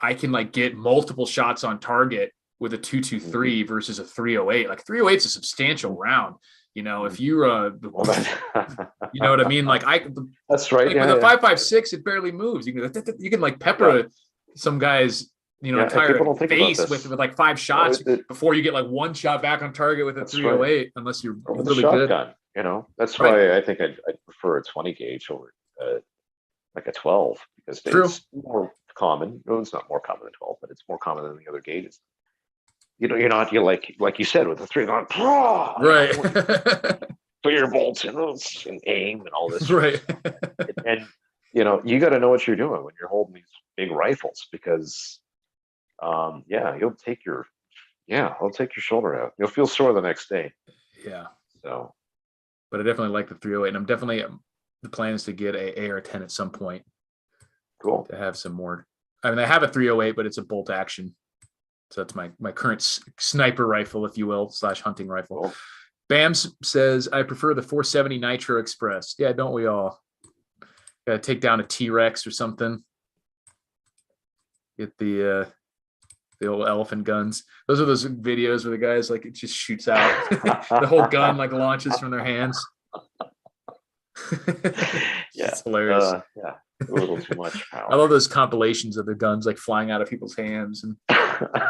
Speaker 1: I can like get multiple shots on target with a 223 versus a 308. Like 308 is a substantial round. If you're you know what I mean? Like
Speaker 2: that's right.
Speaker 1: Like with a 5.56, it barely moves. You can like pepper some guys, entire face with like 5 shots before you get like 1 shot back on target with a 308, right. Unless you're really
Speaker 2: shotgun, good. That's why I think I'd prefer a 20 gauge over like a 12 because it's more common. No, it's not more common than 12, but it's more common than the other gauges. You're like you said with the 3 going,
Speaker 1: right.
Speaker 2: Put your bolts in and aim and all this,
Speaker 1: right?
Speaker 2: And you got to know what you're doing when you're holding these big rifles because, you'll take your shoulder out. You'll feel sore the next day.
Speaker 1: Yeah.
Speaker 2: So,
Speaker 1: but I definitely like the 308, and I'm definitely the plan is to get a AR-10 at some point.
Speaker 2: Cool.
Speaker 1: To have some more. I mean, I have a 308, but it's a bolt action. So that's my current sniper rifle, if you will, / hunting rifle.
Speaker 2: Cool.
Speaker 1: Bams says, I prefer the 470 Nitro Express. Yeah, don't we all? Got to take down a T-Rex or something. Get the old elephant guns. Those are those videos where the guys, like, it just shoots out. The whole gun, like, launches from their hands.
Speaker 2: Yeah.
Speaker 1: It's hilarious.
Speaker 2: Yeah. A little too much power.
Speaker 1: I love those compilations of the guns like flying out of people's hands and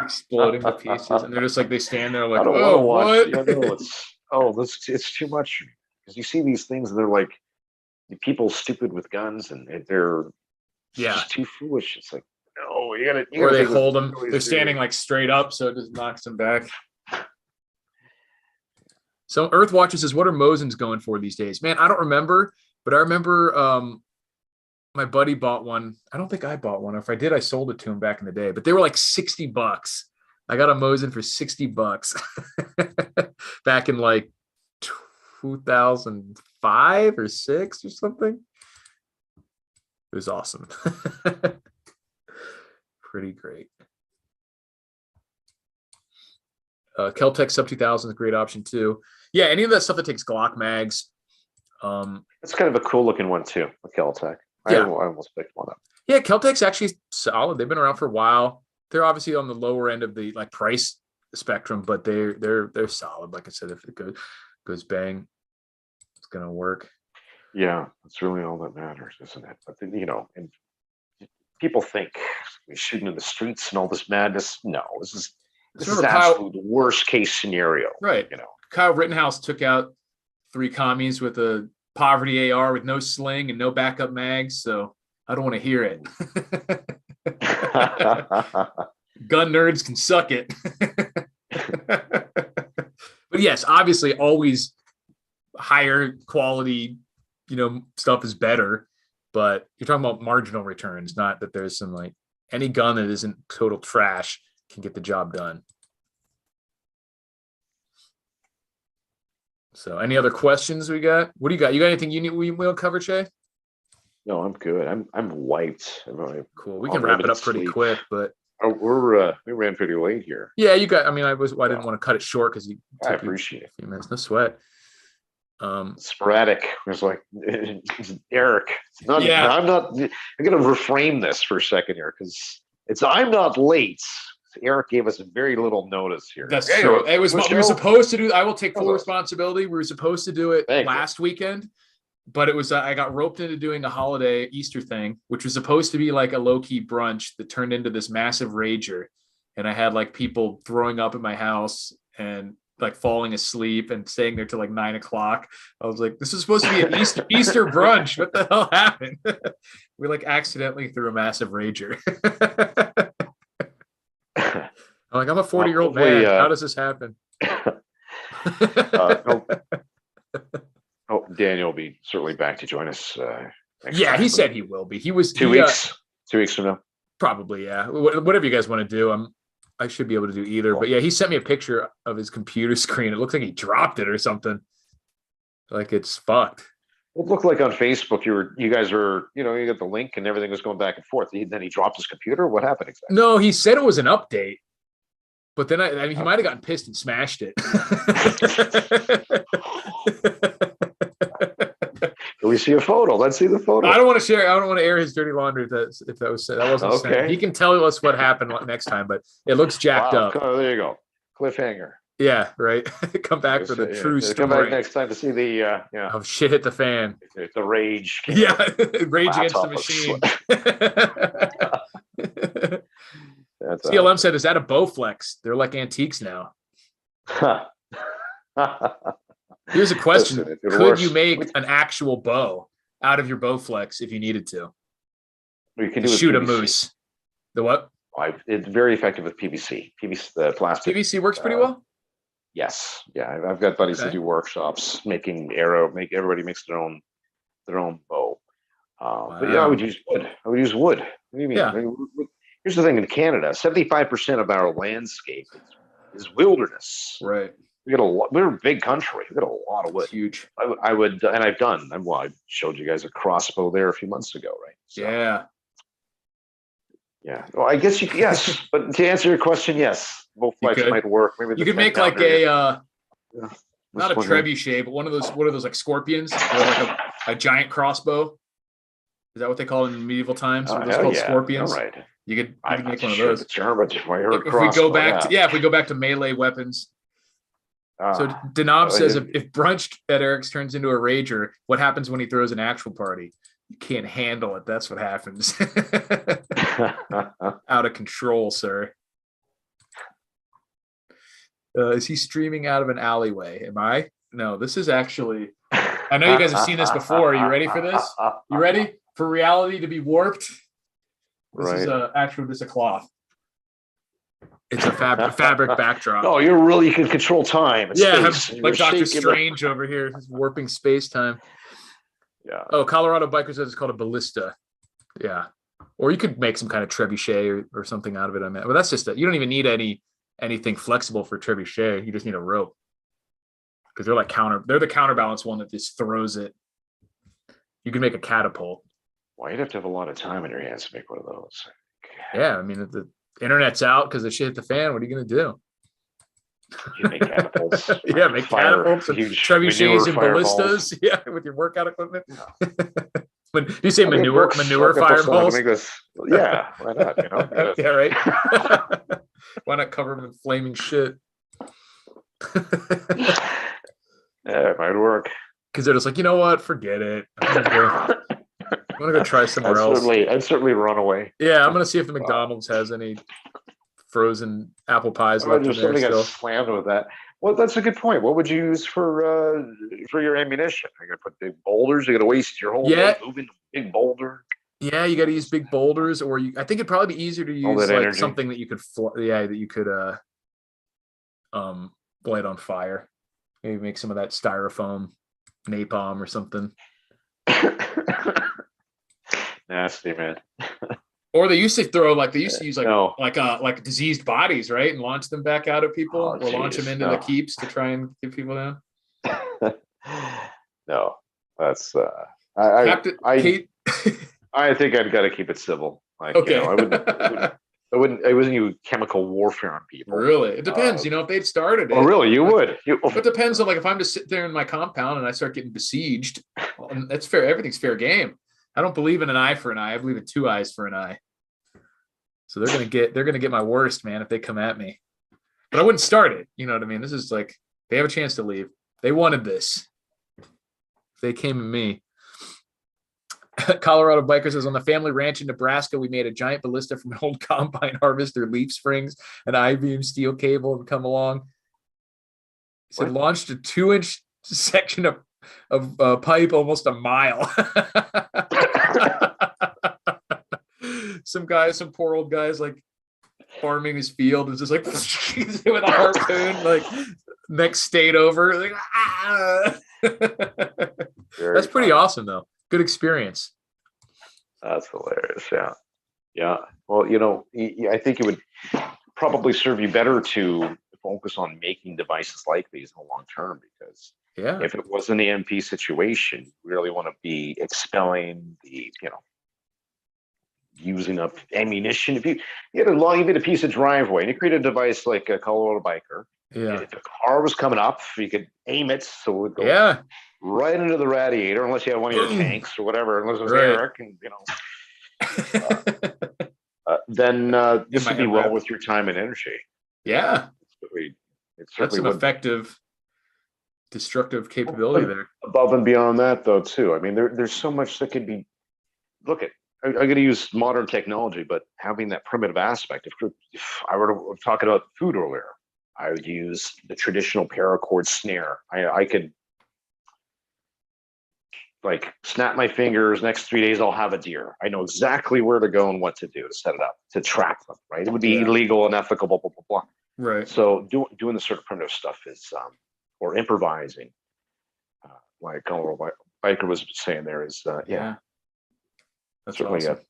Speaker 1: exploding to pieces, and they're just like they stand there like,
Speaker 2: I don't
Speaker 1: oh,
Speaker 2: want to
Speaker 1: what?
Speaker 2: watch. It's too much because you see these things and they're like people stupid with guns and they're just too foolish. It's like no, you gotta
Speaker 1: or they hold them. They're standing like straight up, so it just knocks them back. So Earthwatcher says, what are Mosins going for these days? Man, I don't remember, but I remember my buddy bought one. I don't think I bought one. If I did, I sold it to him back in the day, but they were like $60. I got a Mosin for $60 back in like 2005 or 6 or something. It was awesome. Pretty great. Keltec sub 2000 is a great option too. Yeah, any of that stuff that takes Glock mags.
Speaker 2: It's kind of a cool looking one too, a Keltec. I almost picked one up.
Speaker 1: Yeah, Keltec's actually solid. They've been around for a while. They're obviously on the lower end of the like price spectrum, but they're solid. Like I said, if it goes bang, it's gonna work.
Speaker 2: Yeah, that's really all that matters, isn't it? But then, and people think we're shooting in the streets and all this madness. No, this is absolute worst case scenario.
Speaker 1: Right. Kyle Rittenhouse took out 3 commies with a poverty AR with no sling and no backup mags, so I don't want to hear it. Gun nerds can suck it. But yes, obviously always higher quality, stuff is better, but you're talking about marginal returns, not that there's some like any gun that isn't total trash can get the job done. So any other questions we got? What do you got? You got anything you need we will cover, Shay?
Speaker 2: No, I'm good. I'm wiped.
Speaker 1: Cool. We can wrap it up pretty quick, but
Speaker 2: we ran pretty late here.
Speaker 1: Yeah, you got. I mean, I didn't want to cut it short because
Speaker 2: I appreciate it.
Speaker 1: A few minutes, no sweat.
Speaker 2: Sporadic. It was like Eric. I'm gonna reframe this for a second here because I'm not late. Eric gave us very little notice here.
Speaker 1: That's true. It was what we were supposed to do. I will take full responsibility. We were supposed to do it last weekend. but it was I got roped into doing a holiday Easter thing, which was supposed to be like a low key brunch that turned into this massive rager, and I had like people throwing up at my house and like falling asleep and staying there till like 9 o'clock. I was like, this is supposed to be an Easter brunch. What the hell happened? We like accidentally threw a massive rager. I'm like, I'm a 40-year-old man. How does this happen?
Speaker 2: Daniel will be certainly back to join us.
Speaker 1: Yeah, he said he will be. He was
Speaker 2: 2 weeks. 2 weeks from now.
Speaker 1: Probably, yeah. Whatever you guys want to do, I should be able to do either. But yeah, he sent me a picture of his computer screen. It looks like he dropped it or something. Like it's fucked.
Speaker 2: It looked like on Facebook you guys were, you got the link and everything was going back and forth. Then he dropped his computer. What happened exactly?
Speaker 1: No, he said it was an update. But then I mean, he might have gotten pissed and smashed it.
Speaker 2: Can we see a photo? Let's see the photo.
Speaker 1: I don't want to share. I don't want to air his dirty laundry. If that wasn't
Speaker 2: okay.
Speaker 1: Sent. He can tell us what happened next time. But it looks jacked up.
Speaker 2: Oh, there you go. Cliffhanger.
Speaker 1: Yeah, right. Come back for the true story.
Speaker 2: Come back next time to see the
Speaker 1: Oh, shit hit the fan.
Speaker 2: The rage.
Speaker 1: Yeah, rage against the machine. CLM said, "Is that a Bowflex? They're like antiques now." Here's a question: could you make an actual bow out of your Bowflex if you needed to?
Speaker 2: You can
Speaker 1: shoot a moose. The what?
Speaker 2: It's very effective with PVC. The plastic.
Speaker 1: PVC works pretty well.
Speaker 2: Yes, yeah. I've got buddies that do workshops everybody makes their own bow. Wow. But yeah, I would use wood. What do you mean?
Speaker 1: Yeah.
Speaker 2: Here's the thing: in Canada, 75% of our landscape is wilderness.
Speaker 1: Right.
Speaker 2: We're a big country. We got a lot of wood.
Speaker 1: It's huge.
Speaker 2: I would, and I've done. I showed you guys a crossbow there a few months ago, right?
Speaker 1: So, yeah.
Speaker 2: Yeah. Well, I guess yes. But to answer your question, yes, both flex might work. Maybe
Speaker 1: you could make like not a trebuchet, but one of those like scorpions, like a giant crossbow. Is that what they call it in medieval times? Those called scorpions.
Speaker 2: Right.
Speaker 1: You could make one of those.
Speaker 2: If
Speaker 1: we go back to melee weapons. So Denab says if brunch at Eric's turns into a rager, what happens when he throws an actual party? You can't handle it. That's what happens. Out of control, sir. Is he streaming out of an alleyway? Am I? No, this is actually. I know you guys have seen this before. Are you ready for this? You ready for reality to be warped? This is this is a cloth. It's a fabric backdrop.
Speaker 2: Oh, you can control time.
Speaker 1: Like Doctor Strange over here. He's warping space time.
Speaker 2: Yeah.
Speaker 1: Oh, Colorado Biker says it's called a ballista. Yeah. Or you could make some kind of trebuchet or something out of it. Well, that's just you don't even need anything flexible for trebuchet. You just need a rope. Because they're the counterbalance one that just throws it. You can make a catapult.
Speaker 2: Well, you'd have to have a lot of time in your hands to make one of those.
Speaker 1: Yeah, I mean the internet's out because the shit hit the fan. What are you gonna do?
Speaker 2: You make catapults.
Speaker 1: Yeah, make catapults and trebuchets and ballistas. Yeah, with your workout equipment. No. When you say manure fireballs.
Speaker 2: Yeah, why not?
Speaker 1: Yeah, right. Why not cover them in flaming shit?
Speaker 2: Yeah, it might work.
Speaker 1: Because they're just like, you know what? Forget it. I'm gonna go try somewhere else.
Speaker 2: I'd certainly run away.
Speaker 1: Yeah, I'm gonna see if the McDonald's has any frozen apple pies left in there still.
Speaker 2: Slammed with that. Well, that's a good point. What would you use for your ammunition? Are you gonna put big boulders? You're gonna waste your whole day moving a big boulder.
Speaker 1: Yeah, you got to use big boulders, or I think it'd probably be easier to use like something that you could, light on fire. Maybe make some of that styrofoam napalm or something.
Speaker 2: Nasty, man.
Speaker 1: Or they used to use like diseased bodies, right, and launch them back out at people, or launch them into the keeps to try and get people down.
Speaker 2: No, that's I think I've got to keep it civil. Like,
Speaker 1: okay.
Speaker 2: I wouldn't use chemical warfare on people.
Speaker 1: Really? It depends. If they'd started it.
Speaker 2: Oh, really? You would?
Speaker 1: It depends on if I'm just sitting there in my compound and I start getting besieged. Well, that's fair. Everything's fair game. I don't believe in an eye for an eye. I believe in 2 eyes for an eye. So they're gonna get my worst, man, if they come at me. But I wouldn't start it. You know what I mean? This is they have a chance to leave. They wanted this. If they came at me. Colorado Biker says, on the family ranch in Nebraska, we made a giant ballista from an old combine harvester, leaf springs, and I-beam steel cable and come along. He said, launched a 2-inch section of pipe almost a mile. Some poor old guys like farming his field is just like with a harpoon, like next state over. Like, ah! That's pretty awesome, though. Good experience.
Speaker 2: That's hilarious. Yeah. Yeah. Well, I think it would probably serve you better to focus on making devices like these in the long term, because if it was an EMP situation, you really want to be expelling the, using up ammunition. If you had even a piece of driveway and you create a device like a Colorado Biker, if a car was coming up, you could aim it so it would go right into the radiator, unless you had one of your tanks or whatever, unless it was Eric, and then this would be well worth your time and energy.
Speaker 1: Yeah,
Speaker 2: it
Speaker 1: that's some effective destructive capability there.
Speaker 2: Above and beyond that, though, too. I mean, there's so much that could be. Look at. I'm going to use modern technology, but having that primitive aspect. If I were to talk about food earlier, I would use the traditional paracord snare. I could like snap my fingers. Next 3 days, I'll have a deer. I know exactly where to go and what to do to set it up to trap them. Right? It would be illegal, unethical, blah blah blah blah.
Speaker 1: Right.
Speaker 2: So doing the sort of primitive stuff is, or improvising, like Colorado Biker was saying there is, that's certainly awesome.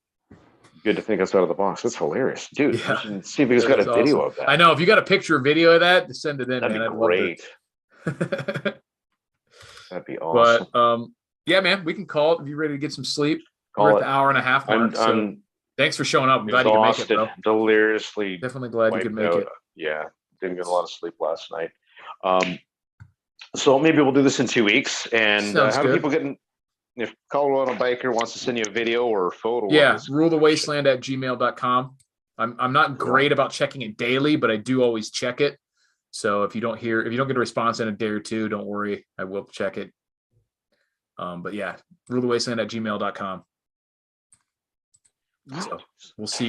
Speaker 2: Good to think outside of the box. That's hilarious, dude. You should see if he's got a video of that.
Speaker 1: I know. If you got a picture or video of that, send it in.
Speaker 2: That'd
Speaker 1: be
Speaker 2: great. That'd be awesome.
Speaker 1: But yeah, man, we can call it if you're ready to get some sleep. We're at the hour and a half mark. So thanks for showing up. I'm glad you could make it, bro.
Speaker 2: Deliriously.
Speaker 1: Definitely glad you could make it.
Speaker 2: Yeah, didn't get a lot of sleep last night. So maybe we'll do this in 2 weeks. And how do people get in? If Colorado Biker wants to send you a video or a photo,
Speaker 1: rulethewasteland@gmail.com. I'm not great about checking it daily, but I do always check it. So if you don't get a response in a day or two, don't worry, I will check it. But yeah, rulethewasteland@gmail.com. So we'll see.